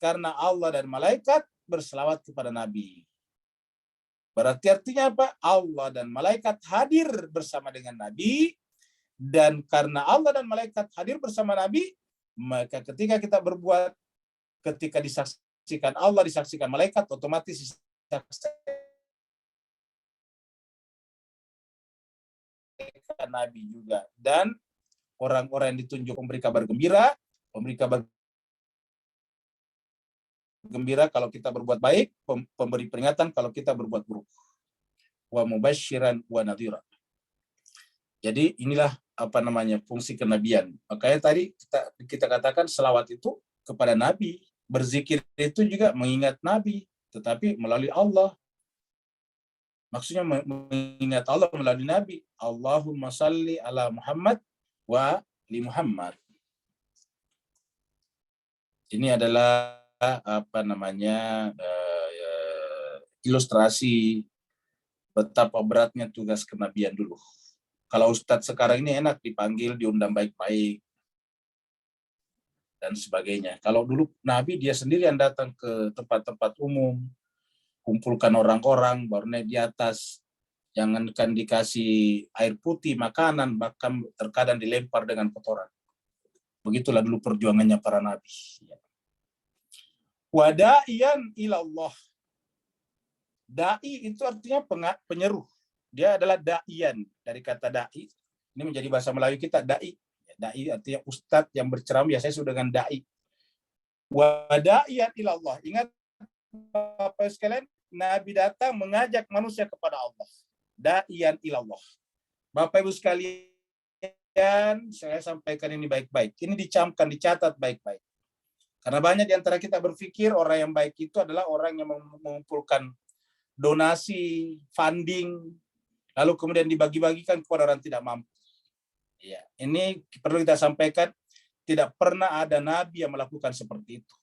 Karena Allah dan malaikat berselawat kepada Nabi. Berarti artinya apa? Allah dan malaikat hadir bersama dengan Nabi. Dan karena Allah dan malaikat hadir bersama Nabi, maka ketika kita berbuat, ketika disaksikan Allah, disaksikan malaikat, otomatis disaksikan Nabi juga. Dan orang-orang yang ditunjuk memberi kabar gembira kalau kita berbuat baik, pemberi peringatan kalau kita berbuat buruk. Wa mubasyiran wa nadhira. Jadi inilah fungsi kenabian. Makanya tadi kita katakan selawat itu kepada Nabi, berzikir itu juga mengingat Nabi, tetapi melalui Allah. Maksudnya mengingat Allah melalui Nabi. Allahumma salli ala Muhammad wa li Muhammad. Ini adalah ilustrasi betapa beratnya tugas kenabian dulu. Kalau Ustadz sekarang ini enak dipanggil, diundang baik-baik, dan sebagainya. Kalau dulu Nabi dia sendiri yang datang ke tempat-tempat umum, kumpulkan orang-orang, baru naik di atas, jangankan dikasih air putih, makanan, bahkan terkadang dilempar dengan kotoran. Begitulah dulu perjuangannya para Nabi. Wada'iyan ilallah. Da'i itu artinya penyeru. Dia adalah da'iyan, dari kata da'i. Ini menjadi bahasa Melayu kita, da'i. Da'i artinya ustadz yang berceramah, biasanya sudah dengan da'i. Wada'iyan ilallah. Ingat Bapak sekalian, Nabi datang mengajak manusia kepada Allah. Da'iyan ilallah. Bapak Ibu sekalian, saya sampaikan ini baik-baik. Ini dicamkan, dicatat baik-baik. Karena banyak di antara kita berpikir orang yang baik itu adalah orang yang mengumpulkan donasi, funding, lalu kemudian dibagi-bagikan kepada orang tidak mampu. Ya, ini perlu kita sampaikan, tidak pernah ada nabi yang melakukan seperti itu.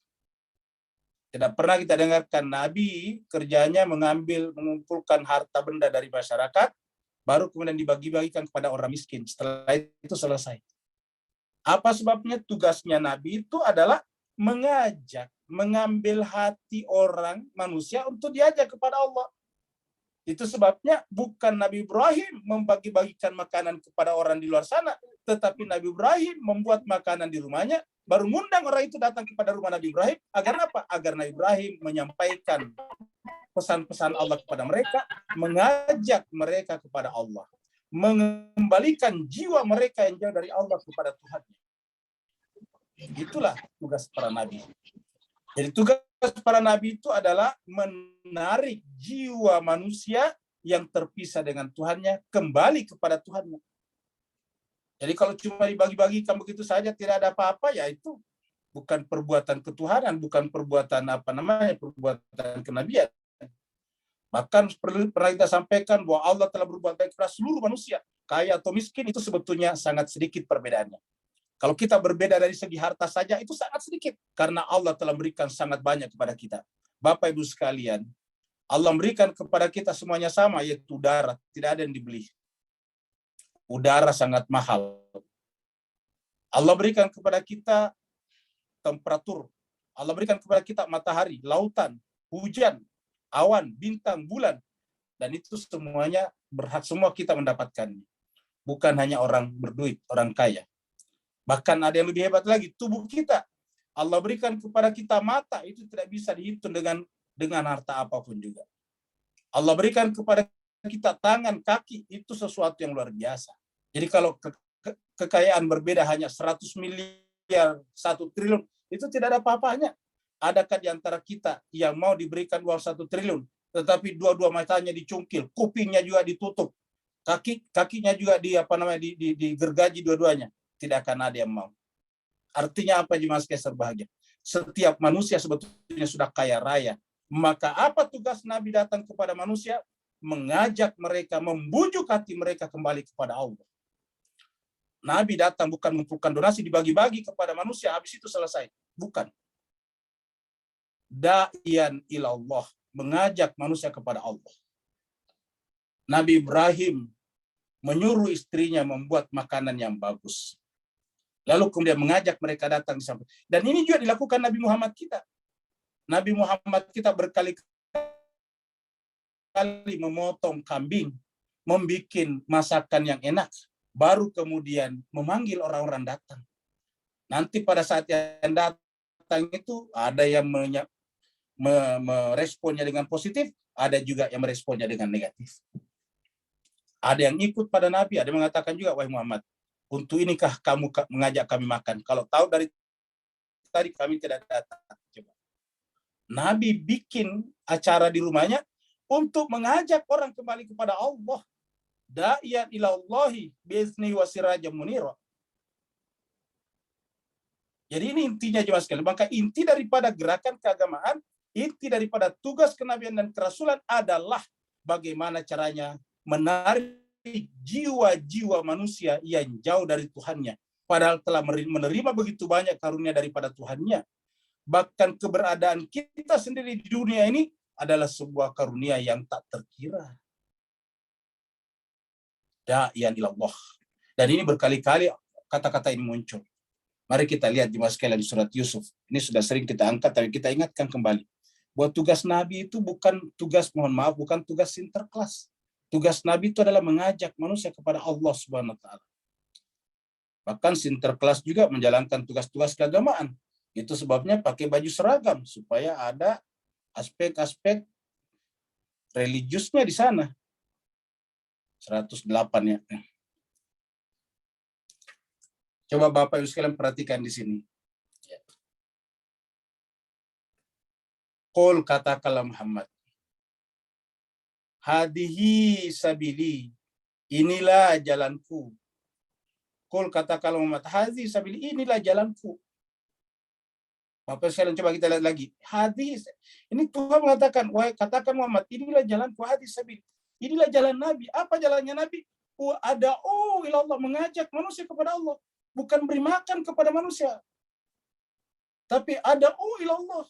Tidak pernah kita dengarkan nabi kerjanya mengumpulkan harta benda dari masyarakat, baru kemudian dibagi-bagikan kepada orang miskin. Setelah itu selesai. Apa sebabnya? Tugasnya nabi itu adalah mengajak, mengambil hati orang manusia untuk diajak kepada Allah. Itu sebabnya bukan Nabi Ibrahim membagi-bagikan makanan kepada orang di luar sana, tetapi Nabi Ibrahim membuat makanan di rumahnya, baru ngundang orang itu datang kepada rumah Nabi Ibrahim. Agar apa? Agar Nabi Ibrahim menyampaikan pesan-pesan Allah kepada mereka, mengajak mereka kepada Allah, mengembalikan jiwa mereka yang jauh dari Allah kepada Tuhan. Itulah tugas para nabi. Jadi tugas para nabi itu adalah menarik jiwa manusia yang terpisah dengan Tuhannya kembali kepada Tuhannya. Jadi kalau cuma dibagi-bagikan begitu saja tidak ada apa-apa, ya itu bukan perbuatan ketuhanan, bukan perbuatan perbuatan kenabian. Bahkan pernah kita sampaikan bahwa Allah telah berbuat baik kepada seluruh manusia, kaya atau miskin, itu sebetulnya sangat sedikit perbedaannya. Kalau kita berbeda dari segi harta saja, itu sangat sedikit. Karena Allah telah memberikan sangat banyak kepada kita. Bapak Ibu sekalian, Allah memberikan kepada kita semuanya sama, yaitu udara. Tidak ada yang dibeli. Udara sangat mahal. Allah berikan kepada kita temperatur. Allah berikan kepada kita matahari, lautan, hujan, awan, bintang, bulan. Dan itu semuanya berhak semua kita mendapatkannya. Bukan hanya orang berduit, orang kaya. Bahkan ada yang lebih hebat lagi, tubuh kita. Allah berikan kepada kita mata, itu tidak bisa dihitung dengan harta apapun juga. Allah berikan kepada kita tangan, kaki, itu sesuatu yang luar biasa. Jadi kalau kekayaan berbeda hanya 100 miliar, 1 triliun, itu tidak ada apa-apanya. Adakah di antara kita yang mau diberikan uang 1 triliun, tetapi dua-dua matanya dicungkil, kupingnya juga ditutup, kakinya juga digergaji dua-duanya? Tidak akan ada yang mau. Artinya apa, jemaah sekalian berbahagia? Setiap manusia sebetulnya sudah kaya raya. Maka apa tugas Nabi datang kepada manusia? Mengajak mereka, membujuk hati mereka kembali kepada Allah. Nabi datang bukan mengumpulkan donasi dibagi-bagi kepada manusia, habis itu selesai. Bukan. Da'iyan ilallah, mengajak manusia kepada Allah. Nabi Ibrahim menyuruh istrinya membuat makanan yang bagus. Lalu kemudian mengajak mereka datang di samping. Dan ini juga dilakukan Nabi Muhammad kita. Nabi Muhammad kita berkali-kali memotong kambing, membuat masakan yang enak, baru kemudian memanggil orang-orang datang. Nanti pada saat yang datang itu ada yang meresponnya dengan positif, ada juga yang meresponnya dengan negatif. Ada yang ikut pada Nabi, ada yang mengatakan juga, wahai Muhammad, untuk inikah kamu mengajak kami makan? Kalau tahu dari tadi kami tidak datang. Coba. Nabi bikin acara di rumahnya untuk mengajak orang kembali kepada Allah. Da'iyan ilallahi bi'izni wa sirajan munira. Jadi ini intinya jemaah sekalian. Maka inti daripada gerakan keagamaan, inti daripada tugas kenabian dan kerasulan adalah bagaimana caranya menarik jiwa-jiwa manusia yang jauh dari Tuhannya, padahal telah menerima begitu banyak karunia daripada Tuhannya. Bahkan keberadaan kita sendiri di dunia ini adalah sebuah karunia yang tak terkira. Da'iyan ilallah. Dan ini berkali-kali kata-kata ini muncul. Mari kita lihat di sekalian di surat Yusuf. Ini sudah sering kita angkat, tapi kita ingatkan kembali. Bahwa tugas Nabi itu bukan tugas, bukan tugas sinterklas. Tugas Nabi itu adalah mengajak manusia kepada Allah Subhanahu wa taala. Bahkan sinterklas juga menjalankan tugas-tugas keagamaan. Itu sebabnya pakai baju seragam supaya ada aspek-aspek religiusnya di sana. 108 ya. Coba Bapak Ibu sekalian perhatikan di sini. Qul katakanlah Muhammad. Hadihi sabili, inilah jalanku. Qul katakanlah Muhammad, hadihi sabili, inilah jalanku. Bapak sekalian, coba kita lihat lagi. Hadis. Ini Tuhan mengatakan, wahai katakan Muhammad, inilah jalanku, hadis sabil. Inilah jalan Nabi. Apa jalannya Nabi? Ada'u ilallah, mengajak manusia kepada Allah. Bukan beri makan kepada manusia. Tapi ada'u ilallah,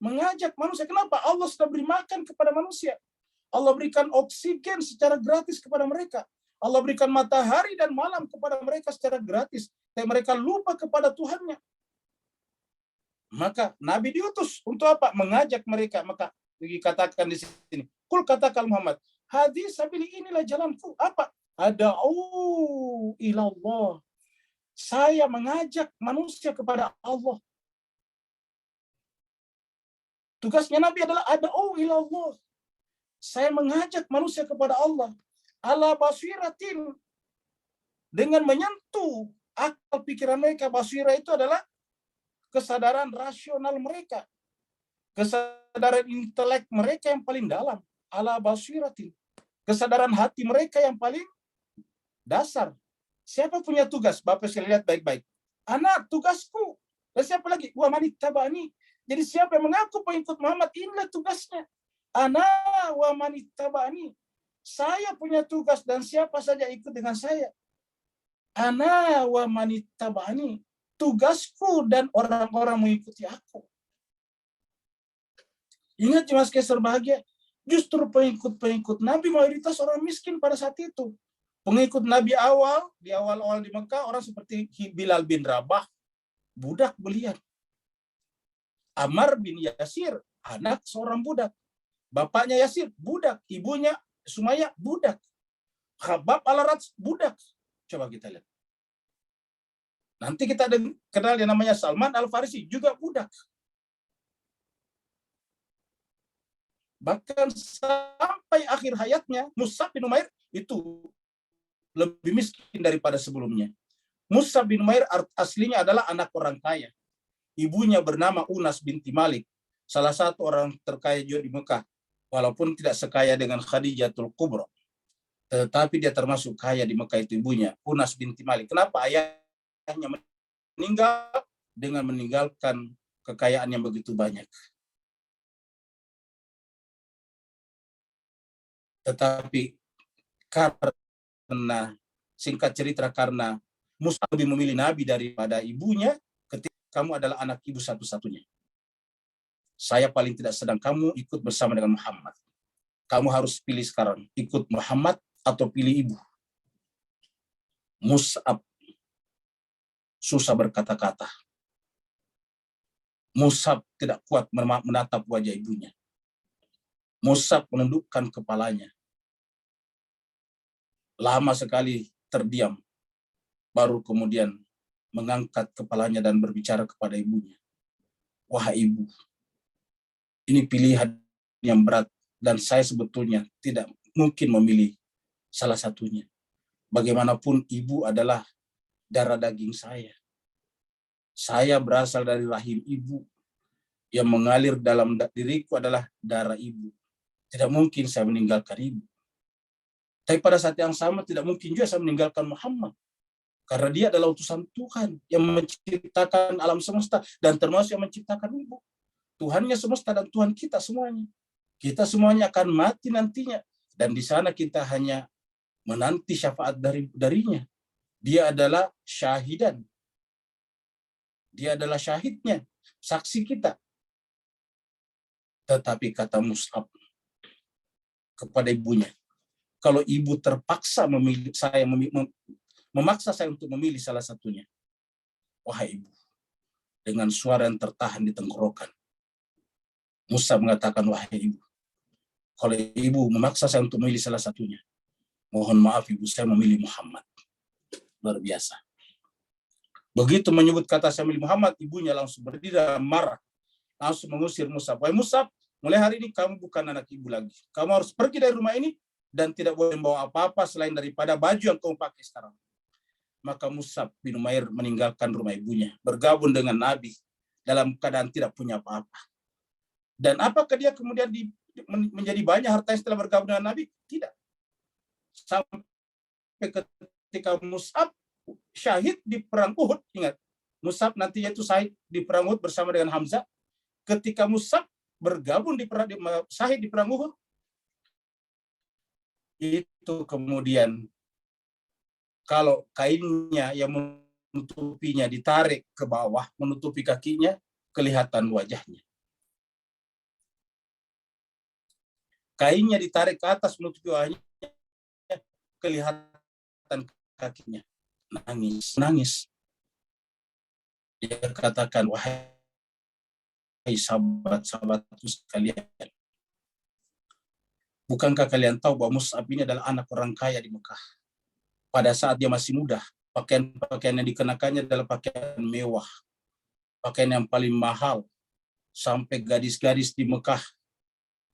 mengajak manusia. Kenapa? Allah sudah beri makan kepada manusia. Allah berikan oksigen secara gratis kepada mereka. Allah berikan matahari dan malam kepada mereka secara gratis. Tapi mereka lupa kepada Tuhannya. Maka Nabi diutus untuk apa? Mengajak mereka. Maka dikatakan di sini, kul katakan Muhammad, hadis sabili, inilah jalanku. Apa? Ada'u ilallah. Saya mengajak manusia kepada Allah. Tugasnya Nabi adalah ada'u ilallah. Saya mengajak manusia kepada Allah. Ala basiratin. Dengan menyentuh akal pikiran mereka. Basira itu adalah kesadaran rasional mereka, kesadaran intelek mereka yang paling dalam, ala basiratin, kesadaran hati mereka yang paling dasar. Siapa punya tugas? Bapak sekalian lihat baik-baik. Anak, tugasku. Dan siapa lagi? Wa manittaba'ani. Jadi siapa yang mengaku pengikut Muhammad, inilah tugasnya. Ana wa manittaba'ani. Saya punya tugas dan siapa saja ikut dengan saya. Ana wa manittaba'ani. Tugasku dan orang-orang mengikuti aku. Ingat Mas Kaiser bahagia, justru pengikut-pengikut Nabi mayoritas orang miskin pada saat itu. Pengikut Nabi di awal-awal di Mekah, orang seperti Bilal bin Rabah, budak belian. Ammar bin Yasir, anak seorang budak. Bapaknya Yasir, budak. Ibunya Sumayyah, budak. Khabbab al-Arat, budak. Coba kita lihat. Nanti kita kenal yang namanya Salman Al-Farisi, juga budak. Bahkan sampai akhir hayatnya, Mus'ab bin Umair itu lebih miskin daripada sebelumnya. Mus'ab bin Umair aslinya adalah anak orang kaya. Ibunya bernama Unas binti Malik, salah satu orang terkaya juga di Mekah. Walaupun tidak sekaya dengan Khadijatul Kubra. Tetapi dia termasuk kaya di Mekah itu ibunya, Unas binti Malik. Kenapa? Ayahnya meninggal dengan meninggalkan kekayaan yang begitu banyak. Tetapi karena singkat cerita, karena Musa lebih memilih Nabi daripada ibunya, ketika kamu adalah anak ibu satu-satunya. Saya paling tidak sedang kamu ikut bersama dengan Muhammad. Kamu harus pilih sekarang, ikut Muhammad atau pilih ibu. Mus'ab susah berkata-kata. Mus'ab tidak kuat menatap wajah ibunya. Mus'ab menundukkan kepalanya. Lama sekali terdiam. Baru kemudian mengangkat kepalanya dan berbicara kepada ibunya. Wahai ibu, ini pilihan yang berat dan saya sebetulnya tidak mungkin memilih salah satunya. Bagaimanapun ibu adalah darah daging saya. Saya berasal dari rahim ibu. Yang mengalir dalam diriku adalah darah ibu. Tidak mungkin saya meninggalkan ibu. Tapi pada saat yang sama tidak mungkin juga saya meninggalkan Muhammad. Karena dia adalah utusan Tuhan yang menciptakan alam semesta dan termasuk yang menciptakan ibu. Tuhannya semesta dan Tuhan kita semuanya. Kita semuanya akan mati nantinya. Dan di sana kita hanya menanti syafaat darinya. Dia adalah syahidan. Dia adalah syahidnya, saksi kita. Tetapi kata Mus'ab kepada ibunya, kalau ibu terpaksa memilih saya, memaksa saya untuk memilih salah satunya, wahai ibu, dengan suara yang tertahan di tenggorokan, Mus'ab mengatakan, wahai ibu, kalau ibu memaksa saya untuk memilih salah satunya, mohon maaf ibu, saya memilih Muhammad. Luar biasa. Begitu menyebut kata saya memilih Muhammad, ibunya langsung berdiri dan marah, langsung mengusir Mus'ab. Wahai Mus'ab, mulai hari ini kamu bukan anak ibu lagi. Kamu harus pergi dari rumah ini dan tidak boleh membawa apa-apa selain daripada baju yang kamu pakai sekarang. Maka Mus'ab bin Umair meninggalkan rumah ibunya, bergabung dengan Nabi dalam keadaan tidak punya apa-apa. Dan apakah dia kemudian menjadi banyak harta setelah bergabung dengan Nabi? Tidak. Sampai ketika Mus'ab syahid di perang Uhud, ingat, Mus'ab nantinya itu syahid di perang Uhud bersama dengan Hamzah. Ketika Mus'ab bergabung syahid di perang Uhud, itu kemudian kalau kainnya yang menutupinya ditarik ke bawah, menutupi kakinya, kelihatan wajahnya. Kainnya ditarik ke atas, menutupi wajahnya, kelihatan kakinya. Nangis. Dia katakan, wahai sahabat-sahabatku sekalian, bukankah kalian tahu bahwa Mus'ab ini adalah anak orang kaya di Mekah? Pada saat dia masih muda, pakaian-pakaian yang dikenakannya adalah pakaian mewah, pakaian yang paling mahal, sampai gadis-gadis di Mekah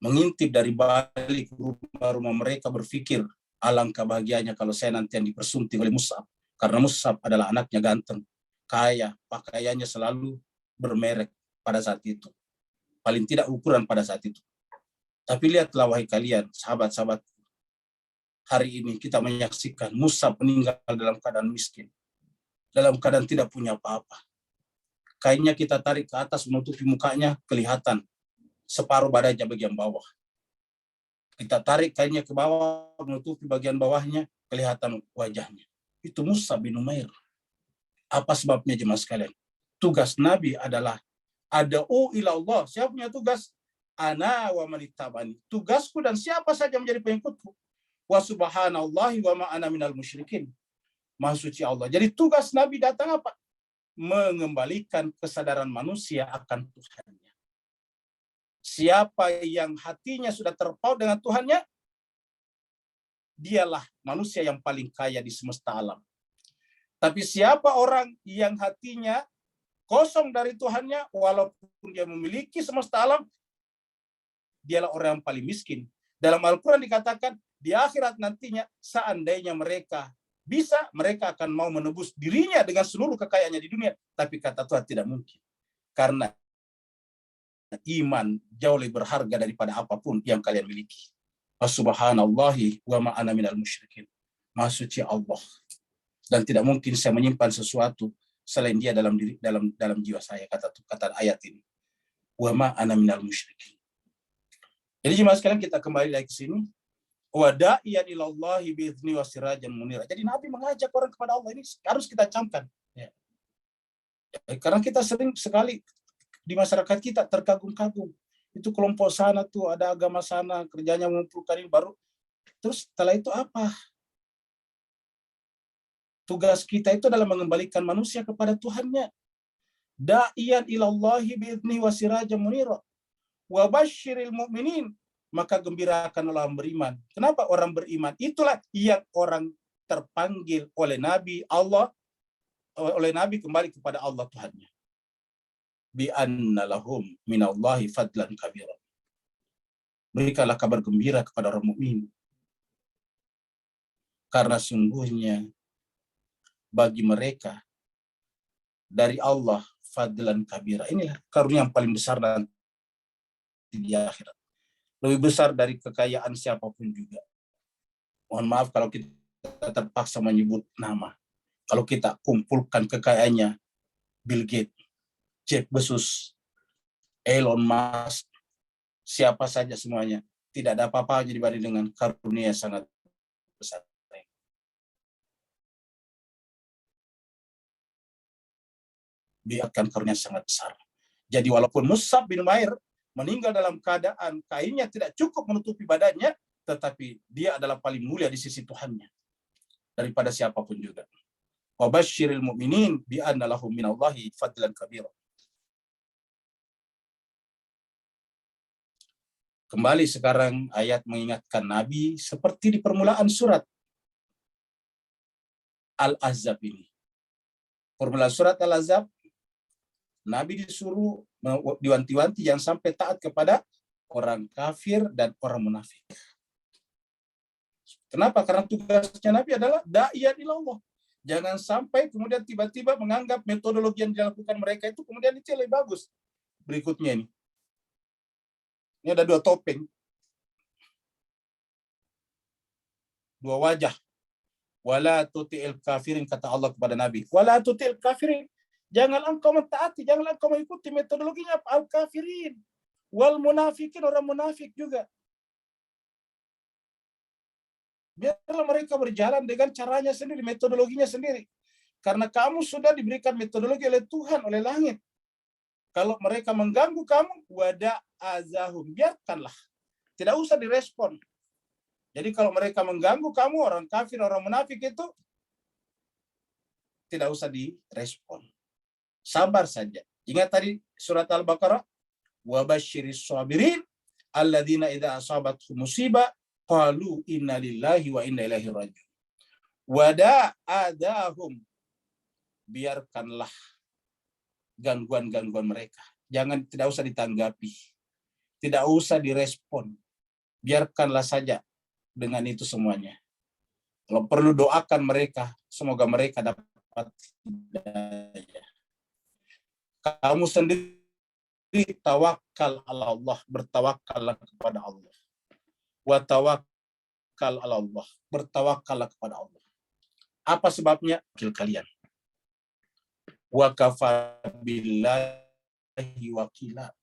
mengintip dari balik rumah-rumah mereka berpikir, alangkah bahagianya kalau saya nanti yang dipersunting oleh Mus'ab. Karena Mus'ab adalah anaknya ganteng, kaya, pakaiannya selalu bermerek pada saat itu. Paling tidak ukuran pada saat itu. Tapi lihatlah wahai kalian, sahabat-sahabat, hari ini kita menyaksikan Mus'ab meninggal dalam keadaan miskin, dalam keadaan tidak punya apa-apa. Kainnya kita tarik ke atas menutupi mukanya, kelihatan separuh badannya bagian bawah. Kita tarik kainnya ke bawah menutupi bagian bawahnya, kelihatan wajahnya. Itu Mus'ab bin Umair. Apa sebabnya jemaah sekalian? Tugas Nabi adalah ad'u ila Allah. Siapa punya tugas? Ana wa manittabani. Tugasku dan siapa saja menjadi pengikutku. Wa subhanallahi wa ma ana minal musyrikin. Maha suci Allah. Jadi tugas Nabi datang apa? Mengembalikan kesadaran manusia akan Tuhannya. Siapa yang hatinya sudah terpaut dengan Tuhannya, dialah manusia yang paling kaya di semesta alam. Tapi siapa orang yang hatinya kosong dari Tuhannya, walaupun dia memiliki semesta alam, dialah orang yang paling miskin. Dalam Al-Quran dikatakan, di akhirat nantinya, seandainya mereka bisa, mereka akan mau menebus dirinya dengan seluruh kekayaannya di dunia. Tapi kata Tuhan tidak mungkin. Karena iman jauh lebih berharga daripada apapun yang kalian miliki. Subhanallahi wa ma ana minal musyrikin. Maha suci Allah. Dan tidak mungkin saya menyimpan sesuatu selain dia dalam jiwa saya, kata ayat ini. Wa ma ana minal musyrikin. Jadi jemaah sekalian, kita kembali lagi ke sini. Wa da'iyan ilallahi bi'izni wa sirajan munira. Jadi Nabi mengajak orang kepada Allah, ini harus kita camkan. Ya. Karena kita sering sekali di masyarakat kita terkagum-kagum. Itu kelompok sana tuh, ada agama sana, kerjanya mengumpulkan ini baru. Terus setelah itu apa? Tugas kita itu adalah mengembalikan manusia kepada Tuhannya. Da'iyan ilallahi bi'izni wa sirajan munira. Wa basyiril mu'minin. Maka gembirakan orang beriman. Kenapa orang beriman? Itulah yang orang terpanggil oleh Nabi kembali kepada Allah Tuhannya. Bi anna lahum minallahi fadlan kabira. Berikanlah kabar gembira kepada orang mukmin. Karena sungguhnya bagi mereka dari Allah fadlan kabira. Inilah karunia yang paling besar nanti di akhirat. Lebih besar dari kekayaan siapapun juga. Mohon maaf kalau kita terpaksa menyebut nama. Kalau kita kumpulkan kekayaannya Bill Gates, Jeff Bezos, Elon Musk, siapa saja semuanya, tidak ada apa-apanya dibanding dengan karunia yang sangat besar. Biarkan karunia sangat besar. Jadi walaupun Mus'ab bin Umair meninggal dalam keadaan kainnya tidak cukup menutupi badannya, tetapi dia adalah paling mulia di sisi Tuhannya daripada siapapun juga. Wa basyiril mu'minin bi anna lahum minallahi fadlan kabira. Kembali sekarang ayat mengingatkan Nabi seperti di permulaan surat Al-Ahzab ini. Permulaan surat Al-Ahzab, Nabi disuruh diwanti-wanti yang sampai taat kepada orang kafir dan orang munafik. Kenapa? Karena tugasnya Nabi adalah da'iyan ilallah. Jangan sampai kemudian tiba-tiba menganggap metodologi yang dilakukan mereka itu kemudian itu lebih bagus. Berikutnya ini. Ini ada dua topeng. Dua wajah. Wala tuti'il kafirin, kata Allah kepada Nabi. Wala tuti'il kafirin. Jangan engkau mentaati, jangan engkau mengikuti metodologinya al-kafirin wal munafikin, orang munafik juga. Biarlah mereka berjalan dengan caranya sendiri, metodologinya sendiri. Karena kamu sudah diberikan metodologi oleh Tuhan, oleh langit. Kalau mereka mengganggu kamu, wada azahum, biarkanlah. Tidak usah direspon. Jadi kalau mereka mengganggu kamu, orang kafir, orang munafik itu, tidak usah direspon. Sabar saja. Ingat tadi surat Al-Baqarah, wa basyiris sabirin alladzina idza asabatuhum musibah qalu inna lillahi wa inna ilaihi raji'un. Wada adahum, biarkanlah gangguan-gangguan mereka. Tidak usah ditanggapi. Tidak usah direspon. Biarkanlah saja dengan itu semuanya. Kalau perlu doakan mereka, semoga mereka dapat hidayah. Kamu sendiri tawakal ala Allah, bertawakallah kepada Allah. Wa tawakkal ala Allah, bertawakallah kepada Allah. Apa sebabnya? Wakil kalian. Wa kafa billahi wakila.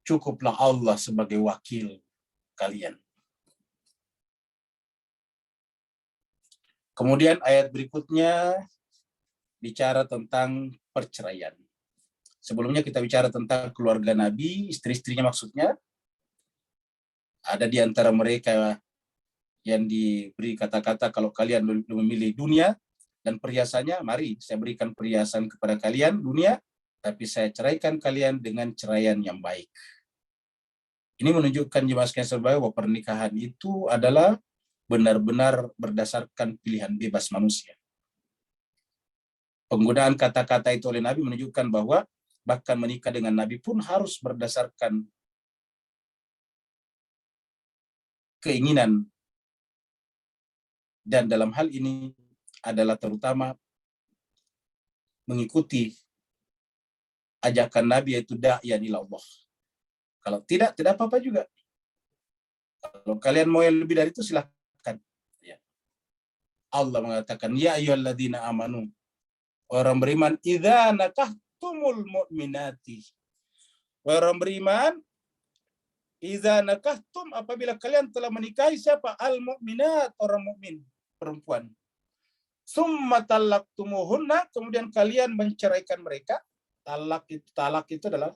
Cukuplah Allah sebagai wakil kalian. Kemudian ayat berikutnya bicara tentang perceraian. Sebelumnya kita bicara tentang keluarga Nabi, istri-istrinya maksudnya. Ada di antara mereka yang diberi kata-kata, kalau kalian memilih dunia dan perhiasannya, mari saya berikan perhiasan kepada kalian dunia, tapi saya ceraikan kalian dengan ceraian yang baik. Ini menunjukkan jemaah sekalian bahwa pernikahan itu adalah benar-benar berdasarkan pilihan bebas manusia. Penggunaan kata-kata itu oleh Nabi menunjukkan bahwa bahkan menikah dengan Nabi pun harus berdasarkan keinginan, dan dalam hal ini adalah terutama mengikuti ajakan Nabi, yaitu da'yan ila Allah. Kalau tidak apa-apa juga. Kalau kalian mau yang lebih dari itu silahkan. Ya. Allah mengatakan, ya ayyuhalladzina amanu, orang beriman, idza nakahtumul mu'minati. Orang beriman, idza nakahtum, apabila kalian telah menikahi siapa? Al-mu'minat, orang mukmin, perempuan. Summa talaktumuhunna, kemudian kalian menceraikan mereka. Talak itu adalah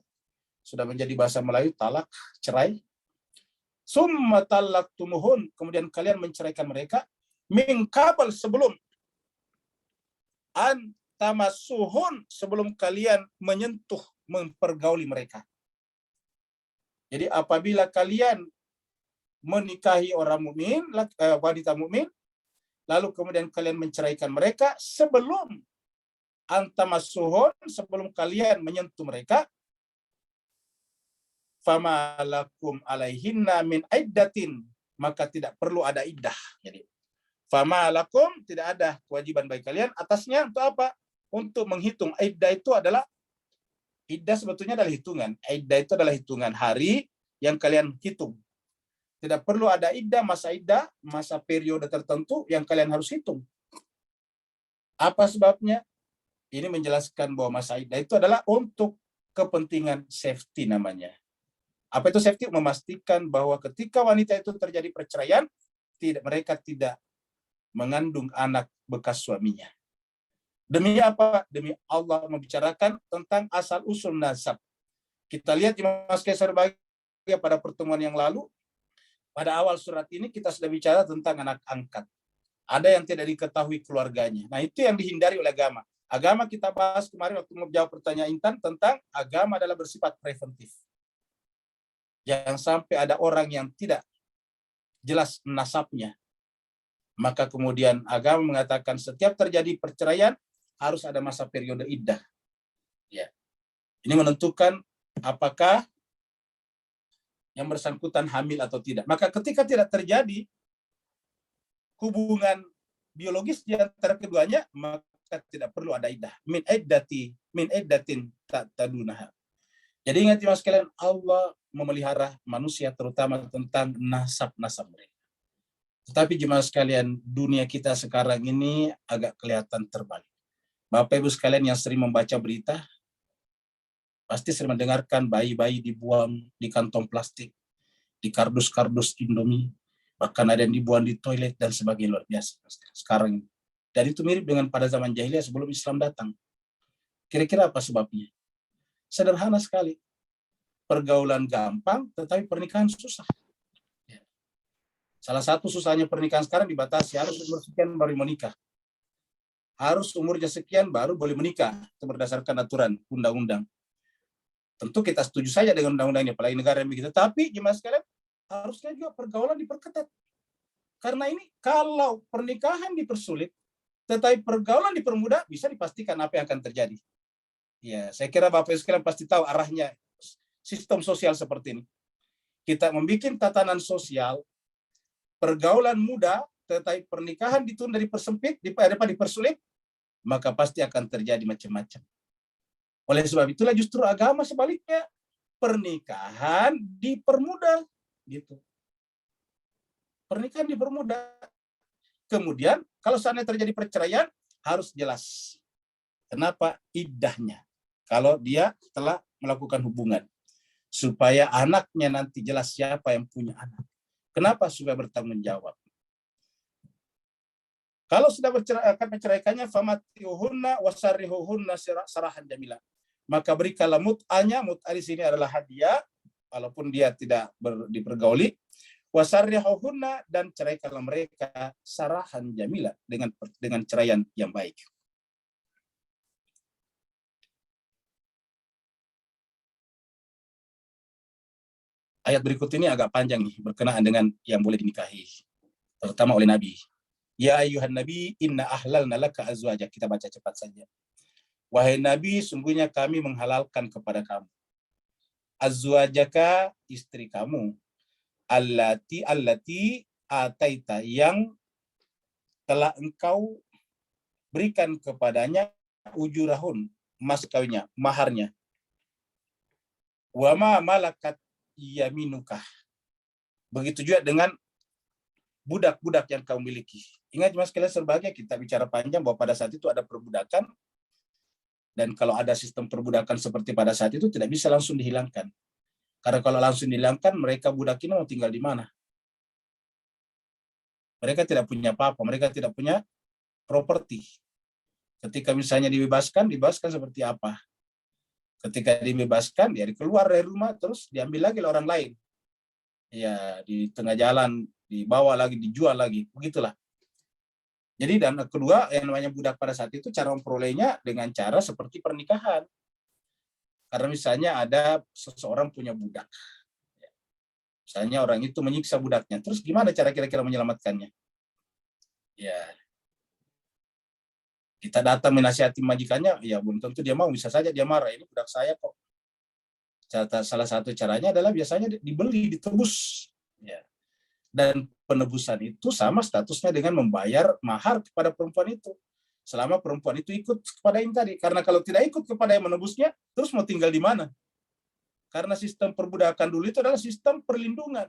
sudah menjadi bahasa Melayu, talak, cerai. Summa talaktumuhun, kemudian kalian menceraikan mereka. Min qabl, sebelum. An tamassuhun, sebelum kalian menyentuh, mempergauli mereka. Jadi apabila kalian menikahi orang mukmin, wanita mukmin, lalu kemudian kalian menceraikan mereka sebelum antamassuhun, sebelum kalian menyentuh mereka, famalakum alaihinna min iddatin, maka tidak perlu ada iddah. Jadi famalakum, tidak ada kewajiban bagi kalian atasnya untuk apa? Untuk menghitung. Iddah itu adalah, iddah sebetulnya adalah hitungan. Iddah itu adalah hitungan hari yang kalian hitung. Tidak perlu ada iddah, masa periode tertentu yang kalian harus hitung. Apa sebabnya? Ini menjelaskan bahwa masa iddah itu adalah untuk kepentingan safety namanya. Apa itu safety? Memastikan bahwa ketika wanita itu terjadi perceraian, mereka tidak mengandung anak bekas suaminya. Demi apa? Demi Allah membicarakan tentang asal-usul nasab. Kita lihat di Mas Kaisar Bahagia pada pertemuan yang lalu, pada awal surat ini kita sudah bicara tentang anak angkat. Ada yang tidak diketahui keluarganya. Nah, itu yang dihindari oleh agama. Agama kita bahas kemarin waktu menjawab pertanyaan Intan tentang agama adalah bersifat preventif. Jangan sampai ada orang yang tidak jelas nasabnya. Maka kemudian agama mengatakan setiap terjadi perceraian harus ada masa periode iddah. Ya. Ini menentukan apakah yang bersangkutan hamil atau tidak. Maka ketika tidak terjadi hubungan biologis di antara keduanya, maka tidak perlu ada iddah. Min iddatin tadunaha. Jadi ingat Mas sekalian, Allah memelihara manusia terutama tentang nasab-nasab mereka. Tetapi jemaah sekalian, dunia kita sekarang ini agak kelihatan terbalik. Bapak Ibu sekalian yang sering membaca berita, pasti sering mendengarkan bayi-bayi dibuang di kantong plastik, di kardus-kardus Indomie, bahkan ada yang dibuang di toilet dan sebagainya. Luar biasa sekarang. Dan itu mirip dengan pada zaman jahiliyah sebelum Islam datang. Kira-kira apa sebabnya? Sederhana sekali. Pergaulan gampang, tetapi pernikahan susah. Salah satu susahnya pernikahan sekarang dibatasi, harus umur sekian baru menikah. Harus umurnya sekian baru boleh menikah. Itu berdasarkan aturan undang-undang. Tentu kita setuju saja dengan undang-undangnya, apalagi negara yang begitu. Tapi gimana sekalian, harusnya juga pergaulan diperketat. Karena ini kalau pernikahan dipersulit, tetapi pergaulan dipermudah, bisa dipastikan apa yang akan terjadi. Ya, saya kira Bapak Ibu sekalian pasti tahu arahnya sistem sosial seperti ini. Kita membuat tatanan sosial, pergaulan mudah, tetapi pernikahan ditunda, dipersempit, dipersulit, maka pasti akan terjadi macam-macam. Oleh sebab itulah justru agama sebaliknya, pernikahan dipermudah, gitu. Pernikahan dipermudah. Kemudian kalau seandainya terjadi perceraian, harus jelas. Kenapa? Iddahnya. Kalau dia telah melakukan hubungan. Supaya anaknya nanti jelas siapa yang punya anak. Kenapa? Supaya bertanggung jawab. Kalau sudah akan menceraikannya, famatiuhunna wasarihuhunna sarahan jamila. Maka berikanlah mut'anya, mut'a di sini adalah hadiah, walaupun dia tidak dipergauli. Wasarihuhunna, dan ceraikanlah mereka sarahan jamila, dengan ceraian yang baik. Ayat berikut ini agak panjang nih, berkenaan dengan yang boleh dinikahi, terutama oleh Nabi. Ya ayuhan Nabi, inna ahlalna laka azwajak. Kita baca cepat saja. Wahai Nabi, sungguhnya kami menghalalkan kepada kamu azwajaka, istri kamu, allati ataita, yang telah engkau berikan kepadanya ujurahun, mas kawinnya, maharnya. Wa ma malakat yaminuka. Begitu juga dengan budak-budak yang kau miliki. Ingat mas sekalian, sebagai kita bicara panjang bahwa pada saat itu ada perbudakan, dan kalau ada sistem perbudakan seperti pada saat itu tidak bisa langsung dihilangkan. Karena kalau langsung dihilangkan, mereka budak ini mau tinggal di mana? Mereka tidak punya apa-apa, mereka tidak punya properti. Ketika misalnya dibebaskan seperti apa? Ketika dibebaskan, dia keluar dari rumah, terus diambil lagi oleh orang lain. Ya, di tengah jalan, dibawa lagi, dijual lagi, begitulah. Jadi, dan kedua, yang namanya budak pada saat itu, cara memperolehnya dengan cara seperti pernikahan. Karena misalnya ada seseorang punya budak. Misalnya orang itu menyiksa budaknya, terus gimana cara kira-kira menyelamatkannya? Ya, kita datang menasihati majikannya, ya belum tentu dia mau, bisa saja dia marah, ini budak saya kok. Salah satu caranya adalah biasanya dibeli, ditebus. Ya. Dan penebusan itu sama statusnya dengan membayar mahar kepada perempuan itu. Selama perempuan itu ikut kepada yang tadi. Karena kalau tidak ikut kepada yang menebusnya, terus mau tinggal di mana? Karena sistem perbudakan dulu itu adalah sistem perlindungan.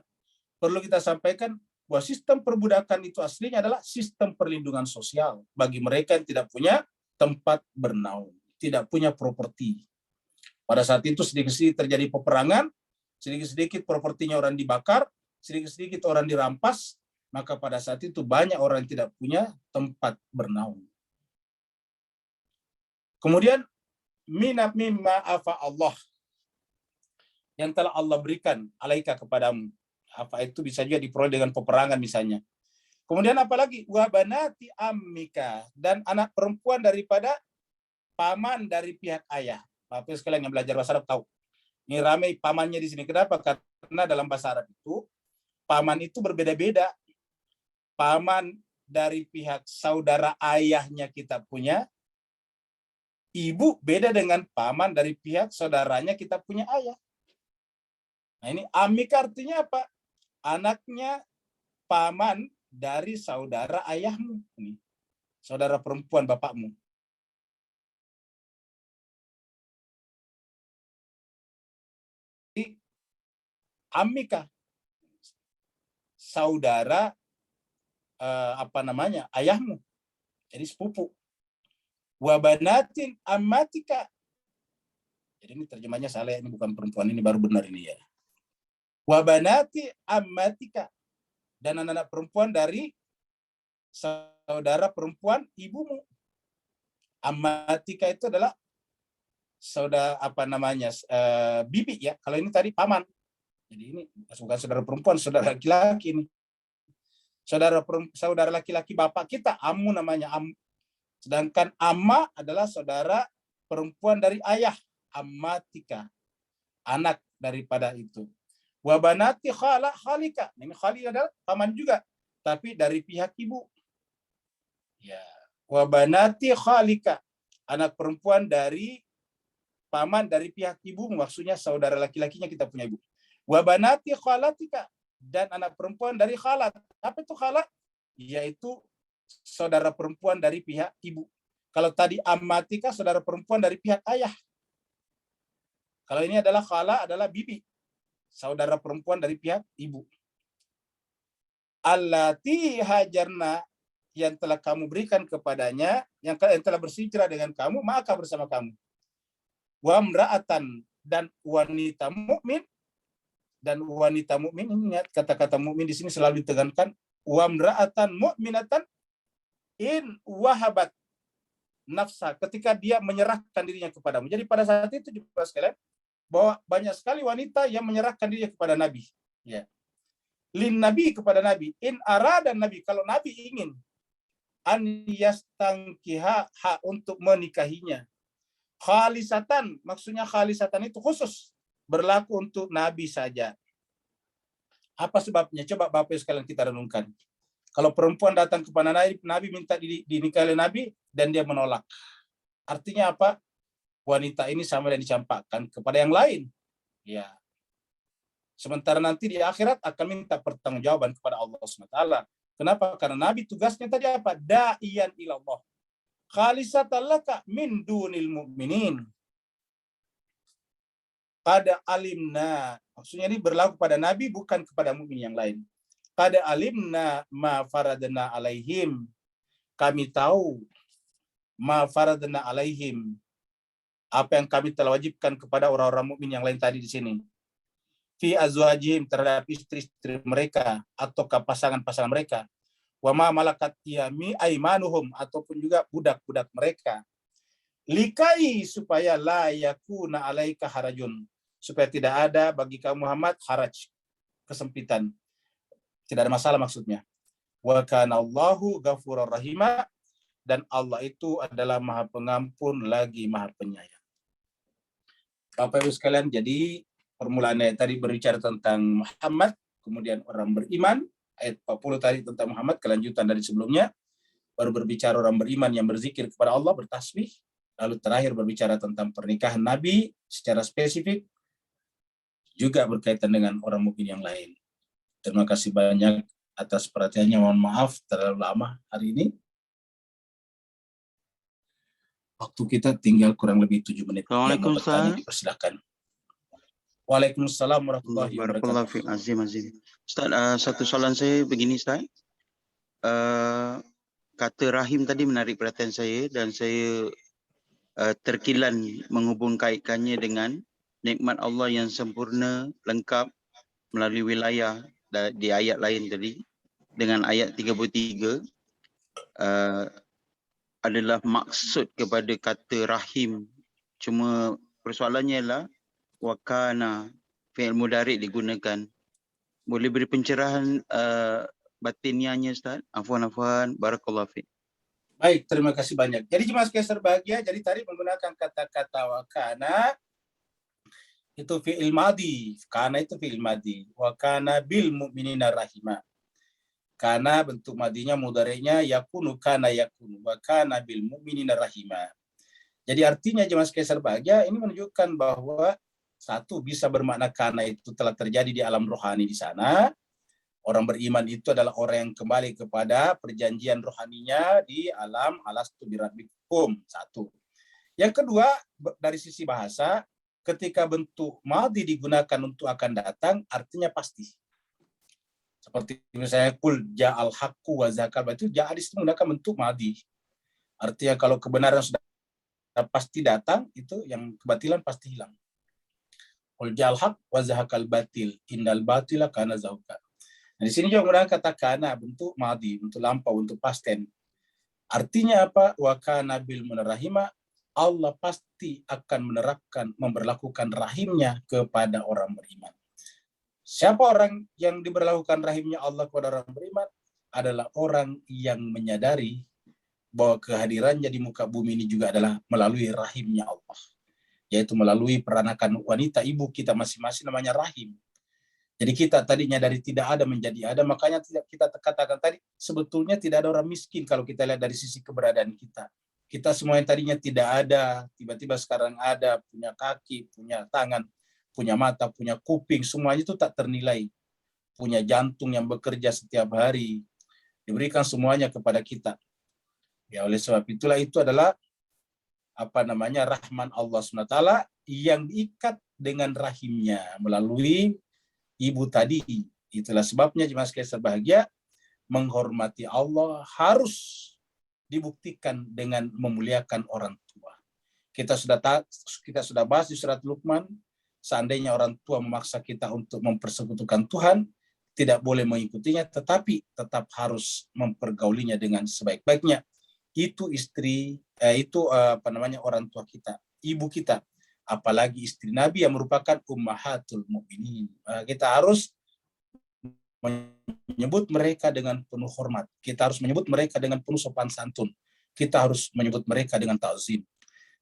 Perlu kita sampaikan bahwa sistem perbudakan itu aslinya adalah sistem perlindungan sosial bagi mereka yang tidak punya tempat bernaung, tidak punya properti. Pada saat itu sedikit-sedikit terjadi peperangan, sedikit-sedikit propertinya orang dibakar, sedikit-sedikit orang dirampas, maka pada saat itu banyak orang yang tidak punya tempat bernaung. Kemudian, mimma afa Allah, yang telah Allah berikan alaika kepadamu. Apa itu bisa juga diperoleh dengan peperangan misalnya. Kemudian apalagi? Wa banati ammika, dan anak perempuan daripada paman dari pihak ayah. Bapak sekalian yang belajar bahasa Arab tahu. Ini ramai pamannya di sini. Kenapa? Karena dalam bahasa Arab itu paman itu berbeda-beda. Paman dari pihak saudara ayahnya kita punya ibu beda dengan paman dari pihak saudaranya kita punya ayah. Nah ini amik artinya apa? Anaknya paman dari saudara ayahmu. Ini, saudara perempuan bapakmu. Amika, saudara ayahmu, jadi sepupu. Wa banatin ammatika. Jadi ini terjemahnya salah, ini bukan perempuan, ini baru benar ini ya. Wa banati ammatika, dan anak-anak perempuan dari saudara perempuan ibumu. Ammatika itu adalah saudara bibi ya. Kalau ini tadi paman. Jadi ini bukan saudara perempuan, saudara laki-laki ini. Saudara laki-laki bapak kita, ammu namanya. Sedangkan amma adalah saudara perempuan dari ayah. Ammatika, anak daripada itu. Wabanati khalika, ini khali adalah paman juga, tapi dari pihak ibu. Ya, wabanati khalika, anak perempuan dari paman dari pihak ibu, maksudnya saudara laki-lakinya kita punya ibu. Wabanati khalatika, dan anak perempuan dari khalat. Apa itu khalat? Yaitu saudara perempuan dari pihak ibu. Kalau tadi ammatika, saudara perempuan dari pihak ayah. Kalau ini adalah khala, adalah bibi, saudara perempuan dari pihak ibu. Allati hajarna, yang telah kamu berikan kepadanya, yang telah berhijrah dengan kamu, maka bersama kamu. Wa mra'atan, dan wanita mukmin, dan wanita mukmin, ingat kata-kata mukmin di sini selalu ditekankan. Wa mra'atan mu'minatan in wahabat nafsa, ketika dia menyerahkan dirinya kepadamu. Jadi pada saat itu juga sekalian, bahwa banyak sekali wanita yang menyerahkan dirinya kepada Nabi. Ya. Lin Nabi, kepada Nabi. In arada Nabi, kalau Nabi ingin an yastangkiha, untuk menikahinya. Khalisatan, maksudnya khalisatan itu khusus, berlaku untuk Nabi saja. Apa sebabnya? Coba Bapak sekalian kita renungkan. Kalau perempuan datang kepada Nabi minta dinikahi oleh Nabi dan dia menolak. Artinya apa? Wanita ini sama dan dicampakkan kepada yang lain. Ya. Sementara nanti di akhirat akan minta pertanggungjawaban kepada Allah SWT. Kenapa? Karena Nabi tugasnya tadi apa? Da'iyan ilallah. Khalisatan laka min dunil mu'minin. Pada alimna. Maksudnya ini berlaku pada Nabi, bukan kepada mukmin yang lain. Pada alimna ma faradna alaihim. Kami tahu ma faradna alaihim, apa yang kami telah wajibkan kepada orang-orang mukmin yang lain tadi di sini. Fi azwajihim, terhadap istri-istri mereka atau pasangan-pasangan mereka. Wa ma malakat aimanuhum, ataupun juga budak-budak mereka. Likai, supaya la yakuna alaika harajun, supaya tidak ada bagi kamu Muhammad haraj, kesempitan. Tidak ada masalah maksudnya. Wa kana Allahu ghafurur rahima, dan Allah itu adalah Maha Pengampun lagi Maha Penyayang. Bapak Ibu sekalian, jadi permulaannya tadi berbicara tentang Muhammad, kemudian orang beriman, ayat 40 tadi tentang Muhammad, kelanjutan dari sebelumnya, baru berbicara orang beriman yang berzikir kepada Allah, bertasbih, lalu terakhir berbicara tentang pernikahan Nabi secara spesifik, juga berkaitan dengan orang mukmin yang lain. Terima kasih banyak atas perhatiannya, mohon maaf terlalu lama hari ini. Waktu kita tinggal kurang lebih 7 menit. Assalamualaikum, Ustaz. Dipersilakan. Waalaikumsalam warahmatullahi wabarakatuh. Azim. Ustaz, satu soalan saya begini, Ustaz. Kata rahim tadi menarik perhatian saya, dan saya terkilan menghubung kaitkannya dengan nikmat Allah yang sempurna, lengkap melalui wilayah di ayat lain tadi. Dengan ayat 33, adalah maksud kepada kata rahim. Cuma persoalannya ialah wakana, fi'il mudhari' digunakan. Boleh beri pencerahan batiniahnya, Ustaz? Afwan, barakallahu fiik. Baik, terima kasih banyak. Jadi jemaah sekalian berbahagia, jadi tadi menggunakan kata-kata wakana itu fi'il madhi. Kana itu fi'il madhi. Wakana bil mu'minina rahimah. Karena bentuk madinya mudhari'nya yakunu, kana yakunu, wa kana bil mu'minina rahimah. Jadi artinya jemaah sekalian berbahagia, ini menunjukkan bahwa satu, bisa bermakna kana itu telah terjadi di alam rohani di sana. Orang beriman itu adalah orang yang kembali kepada perjanjian rohaninya di alam alastu birabbikum. Satu. Yang kedua, dari sisi bahasa, ketika bentuk madhi digunakan untuk akan datang, artinya pasti. Seperti misalnya kul ja'al haqqu wa zakal, itu ja'a di situ menggunakan bentuk madhi. Artinya kalau kebenaran sudah pasti datang, itu yang kebatilan pasti hilang. Qul ja'al haq wa zahaqal batil innal batila kana zahuqa. Nah, di sini juga menggunakan kata kana bentuk madhi, bentuk lampau, bentuk past tense. Artinya apa? Wa kana bil munarrahima, Allah pasti akan menerapkan, memberlakukan rahimnya kepada orang beriman. Siapa orang yang diberlakukan rahimnya Allah kepada orang beriman? Adalah orang yang menyadari bahwa kehadirannya di muka bumi ini juga adalah melalui rahimnya Allah. Yaitu melalui peranakan wanita ibu kita masing-masing namanya rahim. Jadi kita tadinya dari tidak ada menjadi ada, makanya kita katakan tadi sebetulnya tidak ada orang miskin kalau kita lihat dari sisi keberadaan kita. Kita semua yang tadinya tidak ada, tiba-tiba sekarang ada, punya kaki, punya tangan, punya mata, punya kuping, semuanya itu tak ternilai. Punya jantung yang bekerja setiap hari, diberikan semuanya kepada kita. Ya, oleh sebab itulah itu adalah rahman Allah SWT yang diikat dengan rahimnya melalui ibu tadi. Itulah sebabnya jemaah sekalian berbahagia, menghormati Allah harus dibuktikan dengan memuliakan orang tua. Kita sudah bahas di surat Luqman, seandainya orang tua memaksa kita untuk mempersekutukan Tuhan, tidak boleh mengikutinya, tetapi tetap harus mempergaulinya dengan sebaik-baiknya. Itu orang tua kita, ibu kita, apalagi istri Nabi yang merupakan ummahatul mukminin. Kita harus menyebut mereka dengan penuh hormat. Kita harus menyebut mereka dengan penuh sopan santun. Kita harus menyebut mereka dengan ta'zim.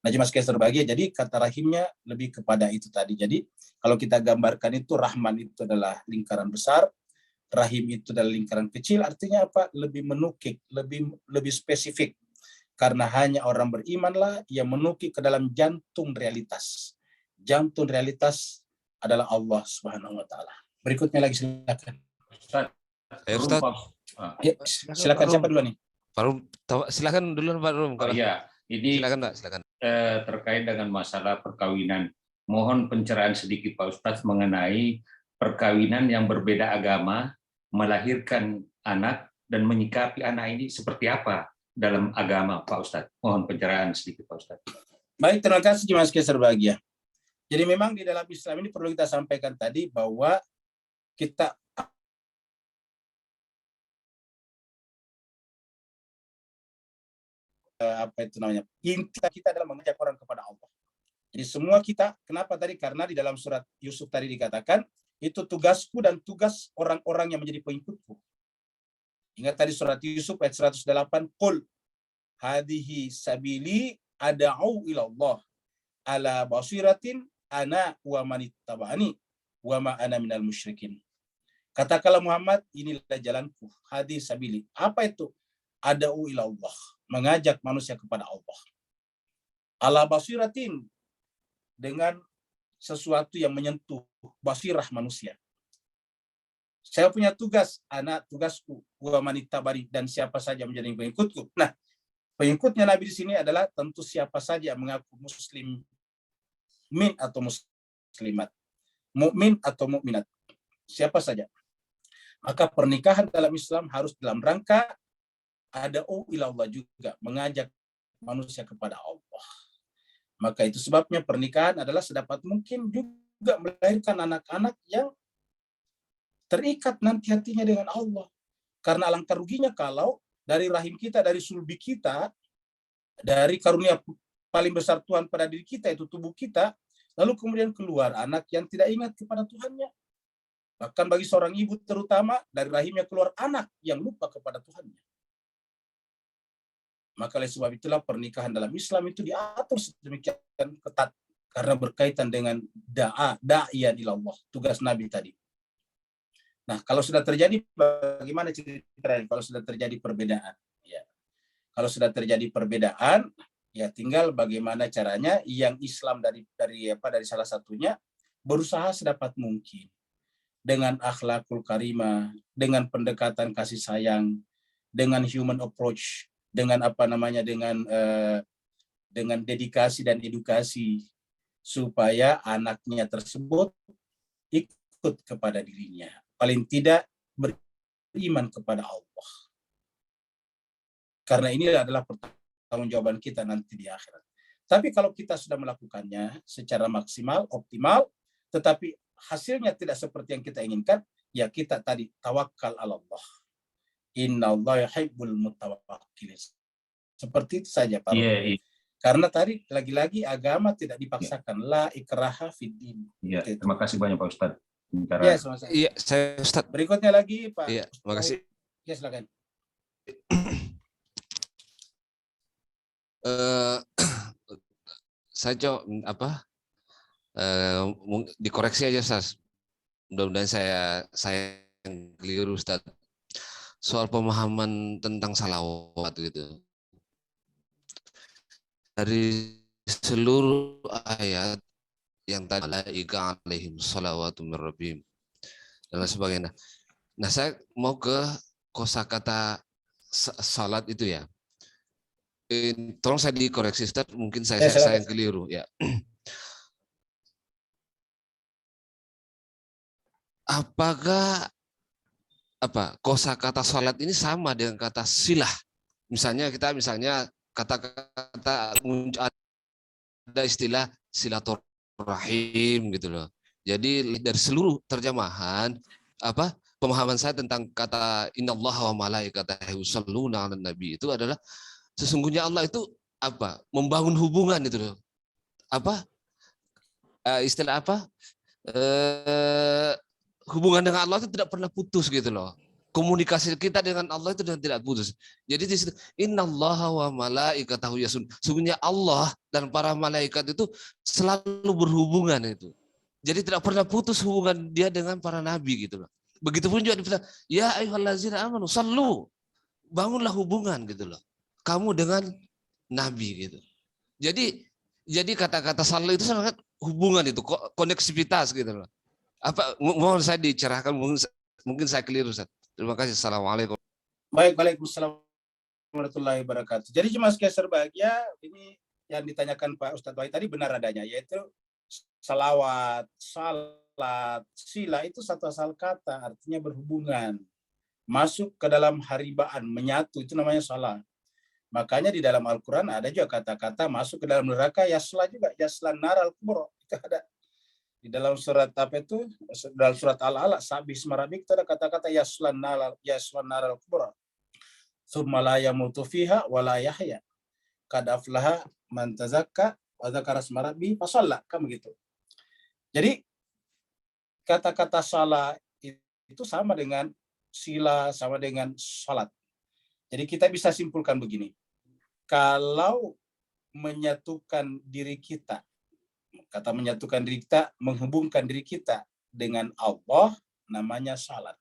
Nah, jemaah sekalian berbahagia, jadi kata rahimnya lebih kepada itu tadi. Jadi kalau kita gambarkan itu, rahman itu adalah lingkaran besar, rahim itu adalah lingkaran kecil. Artinya apa? Lebih menukik, lebih spesifik. Karena hanya orang berimanlah yang menukik ke dalam jantung realitas. Jantung realitas adalah Allah Subhanahu wa taala. Berikutnya lagi silakan. Ustaz. Ustaz. Ya, silakan siapa dulu nih? Pak Rum, silakan dulu Pak Rum. Oh iya, ini silakan Pak, silakan. Terkait dengan masalah perkawinan. Mohon pencerahan sedikit Pak Ustadz mengenai perkawinan yang berbeda agama, melahirkan anak dan menyikapi anak ini seperti apa dalam agama Pak Ustadz. Mohon pencerahan sedikit Pak Ustadz. Baik, terima kasih jemaah sekalian berbahagia. Jadi memang di dalam Islam ini perlu kita sampaikan tadi bahwa kita inti kita adalah mengajak orang kepada Allah. Jadi semua kita, kenapa tadi? Karena di dalam surat Yusuf tadi dikatakan, itu tugasku dan tugas orang-orang yang menjadi pengikutku. Ingat tadi surat Yusuf ayat 108, Qul hadihi sabili ada'u ilallah ala basiratin ana wa manittaba'ani wa ma ana minal musyrikin. Katakanlah Muhammad, inilah jalanku, hadis sabili. Apa itu? Ada'u ilallah, mengajak manusia kepada Allah. Ala basiratin, dengan sesuatu yang menyentuh basirah manusia. Saya punya tugas, tugasku, wa manittaba'ani, dan siapa saja menjadi pengikutku. Nah, pengikutnya Nabi di sini adalah tentu siapa saja mengaku muslim min atau muslimat, mukmin atau mukminat, siapa saja. Maka pernikahan dalam Islam harus dalam rangka ada'u ilallah juga, mengajak manusia kepada Allah. Maka itu sebabnya pernikahan adalah sedapat mungkin juga melahirkan anak-anak yang terikat nanti hatinya dengan Allah. Karena alangkah ruginya kalau dari rahim kita, dari sulbi kita, dari karunia paling besar Tuhan pada diri kita, itu tubuh kita, lalu kemudian keluar anak yang tidak ingat kepada Tuhannya. Bahkan bagi seorang ibu terutama, dari rahimnya keluar anak yang lupa kepada Tuhannya. Maka oleh sebab itulah pernikahan dalam Islam itu diatur sedemikian ketat karena berkaitan dengan da'iyan ilallah, tugas Nabi tadi. Nah, kalau sudah terjadi bagaimana ceritanya? Kalau sudah terjadi perbedaan, ya. Kalau sudah terjadi perbedaan, ya tinggal bagaimana caranya yang Islam dari salah satunya berusaha sedapat mungkin dengan akhlakul karimah, dengan pendekatan kasih sayang, dengan human approach, dengan dengan dedikasi dan edukasi supaya anaknya tersebut ikut kepada dirinya, paling tidak beriman kepada Allah. Karena ini adalah pertanggungjawaban kita nanti di akhirat. Tapi kalau kita sudah melakukannya secara maksimal, optimal, tetapi hasilnya tidak seperti yang kita inginkan, ya kita tadi tawakal ala Allah. Innallaha yuhibbul mutawakkilin. Seperti itu saja, Pak. Iya. Karena tadi lagi-lagi agama tidak dipaksakan. La ikraha fiddin. Iya. Terima kasih banyak Pak Ustadz. Ya, sama-sama. Iya, saya Ustadz. Berikutnya lagi Pak. Iya, terima kasih. Ya, silakan. Saya coba dikoreksi aja, Ustaz. Mudah-mudahan saya yang keliru, Ustaz. Soal pemahaman tentang salawat gitu. Dari seluruh ayat yang tadi malaika alaihim salawatu min rabbihim dan lain sebagainya. Nah, saya mau ke kosakata salat itu ya. Tolong saya dikoreksi, Ustaz. Mungkin saya yang keliru ya. Apakah kosakata salat ini sama dengan kata silah? Misalnya kata-kata ada istilah silaturahim gitu loh. Jadi dari seluruh terjemahan pemahaman saya tentang kata innallaha wa malaikatahu yusholluna 'alan nabi itu adalah sesungguhnya Allah itu membangun hubungan itu loh. Hubungan dengan Allah itu tidak pernah putus gitu loh. Komunikasi kita dengan Allah itu tidak putus. Jadi di situ innallaha wa malaikatahu yasun. Sesungguhnya Allah dan para malaikat itu selalu berhubungan itu. Jadi tidak pernah putus hubungan dia dengan para nabi gitu loh. Begitupun juga dibilang ya ayyuhallazina amanu sallu. Bangunlah hubungan gitu loh. Kamu dengan nabi gitu. Jadi kata-kata sallu itu sangat hubungan itu, koneksivitas gitu loh. Mohon saya dicerahkan, mungkin saya keliru, Ustaz. Terima kasih. Assalamualaikum. Baik, waalaikumsalam warahmatullahi wabarakatuh. Jadi jemaah sekalian berbahagia, ini yang ditanyakan Pak Ustadz Wahid tadi benar adanya, yaitu salawat, salat, sila itu satu asal kata, artinya berhubungan. Masuk ke dalam haribaan, menyatu, itu namanya salat. Makanya di dalam Al-Quran ada juga kata-kata masuk ke dalam neraka, yasla juga, yaslan naral kubro, itu ada. Di dalam surat dalam surat Al-Alaq, sabih semarabik itu ada kata-kata yaslan naral kubra. Tsumma la yamutu fiha wa la yahya. Qad aflaha man tazakka wa dzakara isma rabbih fa shalla, kan begitu. Jadi kata-kata salat itu sama dengan sila, sama dengan salat. Jadi kita bisa simpulkan begini. Kalau menyatukan diri kita, kata menyatukan diri kita, menghubungkan diri kita dengan Allah, namanya salat.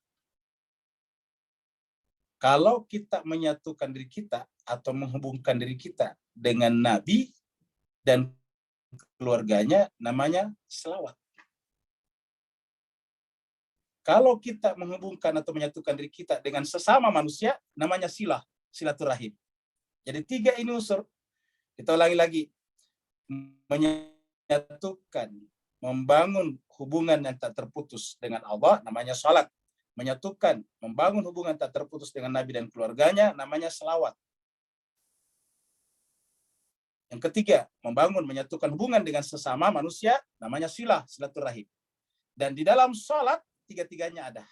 Kalau kita menyatukan diri kita atau menghubungkan diri kita dengan Nabi dan keluarganya, namanya selawat. Kalau kita menghubungkan atau menyatukan diri kita dengan sesama manusia, namanya silaturahim. Jadi 3 ini unsur. Kita ulangi lagi. Menyatukan, membangun hubungan yang tak terputus dengan Allah, namanya salat. Menyatukan, membangun hubungan tak terputus dengan Nabi dan keluarganya, namanya selawat. Yang ketiga, membangun, menyatukan hubungan dengan sesama manusia, namanya silaturahim. Dan di dalam salat, 3-tiganya ada.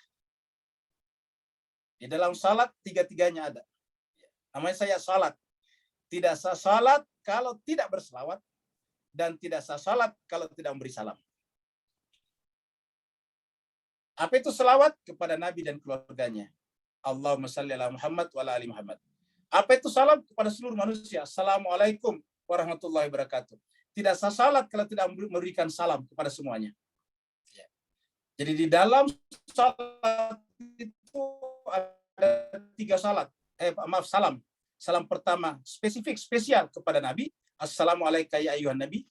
Di dalam salat, 3-tiganya ada. Namanya saya salat. Tidak sah salat kalau tidak berselawat, dan tidak sah salat kalau tidak memberi salam. Apa itu selawat? Kepada Nabi dan keluarganya. Allahumma salli ala Muhammad wa ala ali Muhammad. Apa itu salam? Kepada seluruh manusia. Assalamualaikum warahmatullahi wabarakatuh. Tidak sah salat kalau tidak memberikan salam kepada semuanya. Jadi di dalam salat itu ada 3 salat. Salam. Salam pertama spesifik, spesial kepada Nabi. Assalamualaikum ya ayuhan Nabi.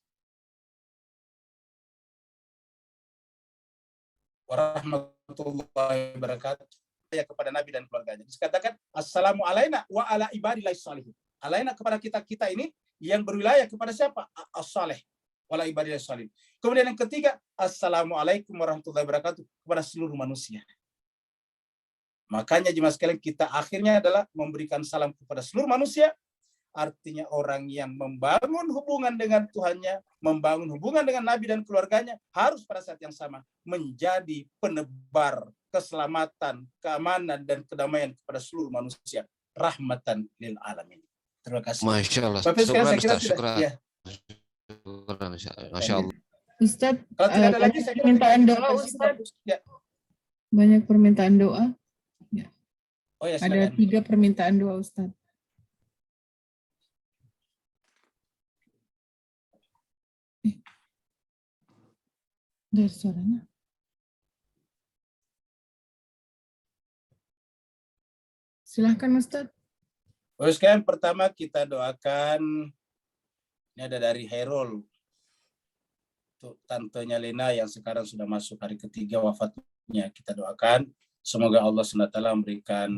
Warahmatullahi wabarakatuh. Ya kepada Nabi dan keluarganya. Dikatakan assalamu alaina wa ala ibadillahis shalihin. Alaina kepada kita ini yang berwilayah kepada siapa? As-salih. Wala ibadillahis shalihin. Kemudian yang ketiga, assalamualaikum warahmatullahi wabarakatuh kepada seluruh manusia. Makanya jemaah sekalian, kita akhirnya adalah memberikan salam kepada seluruh manusia, Artinya orang yang membangun hubungan dengan Tuhannya, membangun hubungan dengan Nabi dan keluarganya, harus pada saat yang sama menjadi penebar keselamatan, keamanan, dan kedamaian kepada seluruh manusia. Rahmatan lil alamin. Terima kasih. Masya Allah. Bapak sekalian, saya kira Syukran. ya. Masya Allah. Ustaz, Kalau tidak ada lagi, saya kira permintaan kita doa, kasih Ustaz. ya. Banyak permintaan doa. Oh ya, Ada silakan. 3 permintaan doa, Ustaz. Dari suaranya. Silahkan, Ustaz. Terus kan pertama kita doakan, ini ada dari Hairul, untuk tantenya Lena yang sekarang sudah masuk hari ketiga wafatnya. Kita doakan semoga Allah SWT memberikan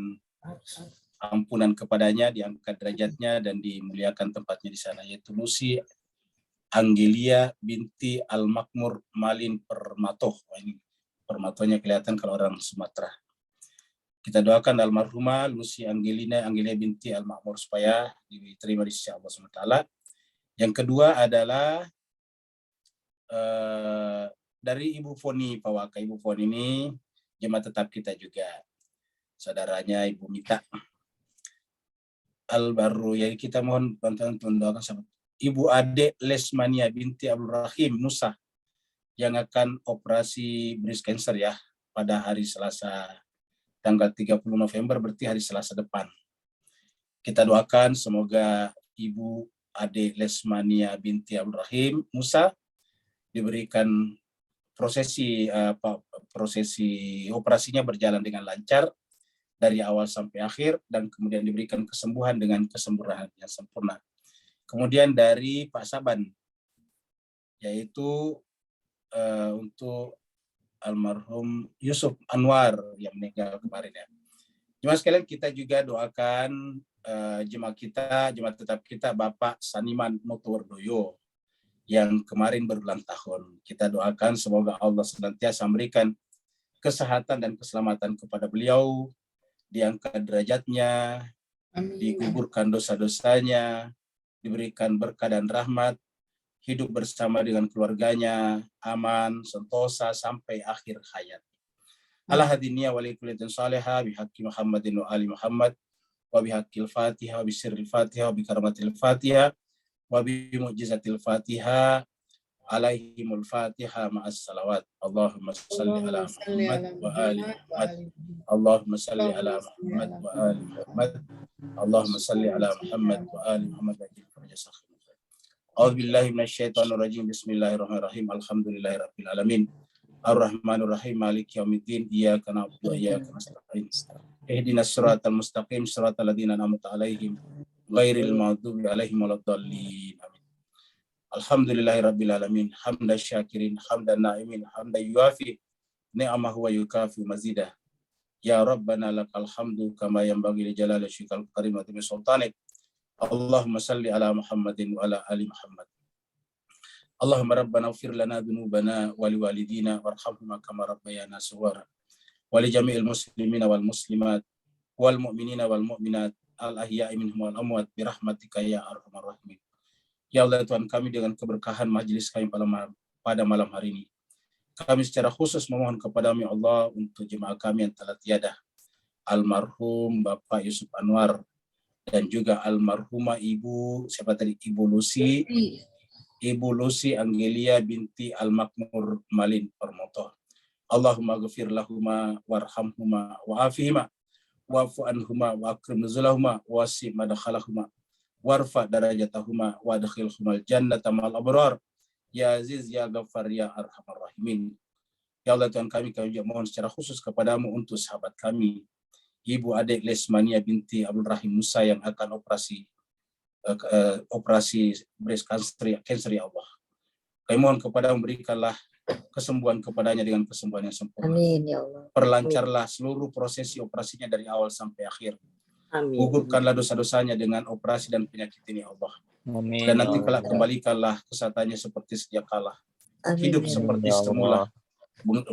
ampunan kepadanya, diangkat derajatnya dan dimuliakan tempatnya di sana, yaitu Lucy Anggelia binti Al-Makmur Malin Permatoh. Ini Permatohnya kelihatan kalau orang Sumatera. Kita doakan almarhumah Lucy Anggelia binti Al-Makmur supaya diterima di sisi Allah SWT. Yang kedua adalah dari Ibu Foni Pawaka. Ibu Foni ini jemaat tetap kita juga. Saudaranya Ibu Mita Al-Baru. Jadi kita mohon bantuan mendoakan sahabat Ibu Ade Lesmania binti Abdul Rahim Musa yang akan operasi breast cancer ya pada hari Selasa tanggal 30 November, berarti hari Selasa depan. Kita doakan semoga Ibu Ade Lesmania binti Abdul Rahim Musa diberikan prosesi operasinya berjalan dengan lancar dari awal sampai akhir dan kemudian diberikan kesembuhan dengan kesempurnaan yang sempurna. Kemudian dari Pak Saban, yaitu untuk almarhum Yusuf Anwar yang meninggal kemarin ya. Jemaah sekalian, kita juga doakan jemaat tetap kita Bapak Saniman Motowardoyo yang kemarin berulang tahun. Kita doakan semoga Allah senantiasa memberikan kesehatan dan keselamatan kepada beliau, diangkat derajatnya, digugurkan dosa-dosanya, diberikan berkah dan rahmat, hidup bersama dengan keluarganya, aman, sentosa sampai akhir hayat. Ala hadiniya wa likullitin salihah bihaqqi Muhammadin wa ali Muhammad wa bihaqqil Fatihah wa bisirril Fatihah wa bikaramatil Fatihah wa bimu'jizatil Fatihah alaihimul Fatihah ma'as salawat. Allahumma salli ala Muhammad wa ali Muhammad. Allahumma salli ala Muhammad wa ali Muhammad. Allahumma salli ala Muhammad wa ali Muhammad. A'udzubillahi minasyaitonir rajim. Bismillahirrahmanirrahim. Alhamdulillahirabbil alamin. Ar-Rahmanir Rahim. Maliki yaumiddin. Iyyaka na'budu wa iyyaka nasta'in. Ihdinas siratal mustaqim. Siratal ladzina an'amta 'alaihim ghairil maghdubi 'alaihim waladdallin. Amin. Alhamdulillahirabbil alamin. Hamdan syakirin, hamdan na'imin, hamdan yuafi ni'amahu wa yukafi mazidah. Ya Rabbana lakal hamdu kama yanbaghi li jalali wajhikal karim wa tammi sultanik. Allahumma salli ala Muhammadin wa ala ali Muhammad. Allahumma rabbana ighfir lana dhunubana wa liwalidina warhamhuma kama rabbayana shighara. Wa li jami'il muslimina wal muslimat wal mu'minina wal mu'minat al ahya'i minhum wal amwat bi rahmatika ya arhamar rahimin. Ya Allah Tuhan kami, dengan keberkahan majelis kami pada malam hari ini, kami secara khusus memohon kepadamu ya Allah untuk jemaah kami yang telah tiada, almarhum Bapak Yusuf Anwar dan juga almarhumah Ibu Ibu Lucy Anggelia binti Al-Makmur Malin Permotoh. Allahumma ghafir lahuma warhamhuma wa'afihima wa'fu anhuma wa akrim nuzulahuma wasi' madkhalahuma warfa darajatahuma wa adkhilhumal jannata ma'al abrar ya aziz ya ghaffar ya arhamar rahimin. Ya Allah Tuhan kami juga mohon secara khusus kepadamu untuk sahabat kami Ibu Ade Lesmania binti Abdul Rahim Musa yang akan operasi breast cancer ya Allah. Kami mohon kepadamu, berikanlah kesembuhan kepadanya dengan kesembuhan yang sempurna. Amin ya Allah. Perlancarlah seluruh prosesi operasinya dari awal sampai akhir. Amin. Gugurkanlah dosa-dosanya dengan operasi dan penyakit ini ya Allah. Amin. Dan nanti kalau kembalikanlah kesehatannya seperti sejak kala. Amin. Hidup seperti semula.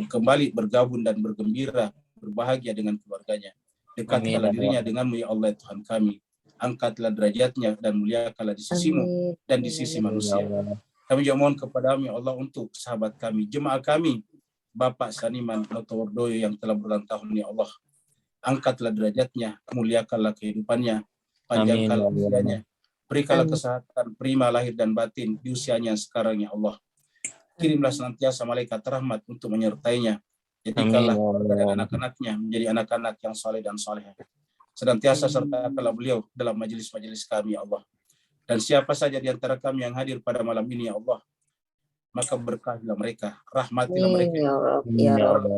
Kembali bergabung dan bergembira, berbahagia dengan keluarganya. Dekatkanlah dirinya denganmu ya Allah Tuhan kami. angkatlah derajatnya dan muliakanlah di sisimu dan di sisi manusia. Kami juga mohon kepadamu ya Allah untuk sahabat kami, jemaah kami, Bapak Saniman Noto Wardoyo yang telah berulang tahun ya Allah. Angkatlah derajatnya, muliakanlah kehidupannya, panjangkanlah usianya, berikanlah kesehatan prima lahir dan batin di usianya sekarang ya Allah. Kirimlah senantiasa malaikat rahmat untuk menyertainya. Jadikanlah dan anak-anaknya menjadi anak-anak yang saleh dan salehah. Senantiasa sertakanlah beliau dalam majelis-majelis kami ya Allah. Dan siapa saja di antara kami yang hadir pada malam ini ya Allah, maka berkahilah mereka, rahmatilah mereka,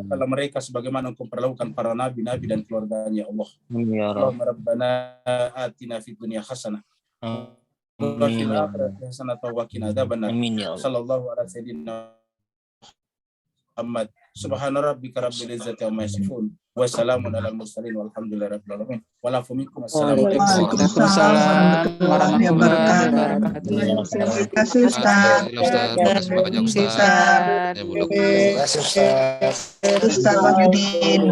kalau mereka sebagaimana Engkau perlakukan para nabi-nabi dan keluarganya ya Allah. Allahumma rabbana atina fid dunya hasanah wa fil akhirati hasanah wa qina adzabannar. Sallallahu ala sayyidina Muhammad. Subhana rabbika rabbil izzati amma yasifun wa salamun alal mursalin walhamdulillahi rabbil alamin. Walafu minkum. Assalamualaikum warahmatullahi wabarakatuh. Terima kasih Ustaz. Ustaz Wahyudin.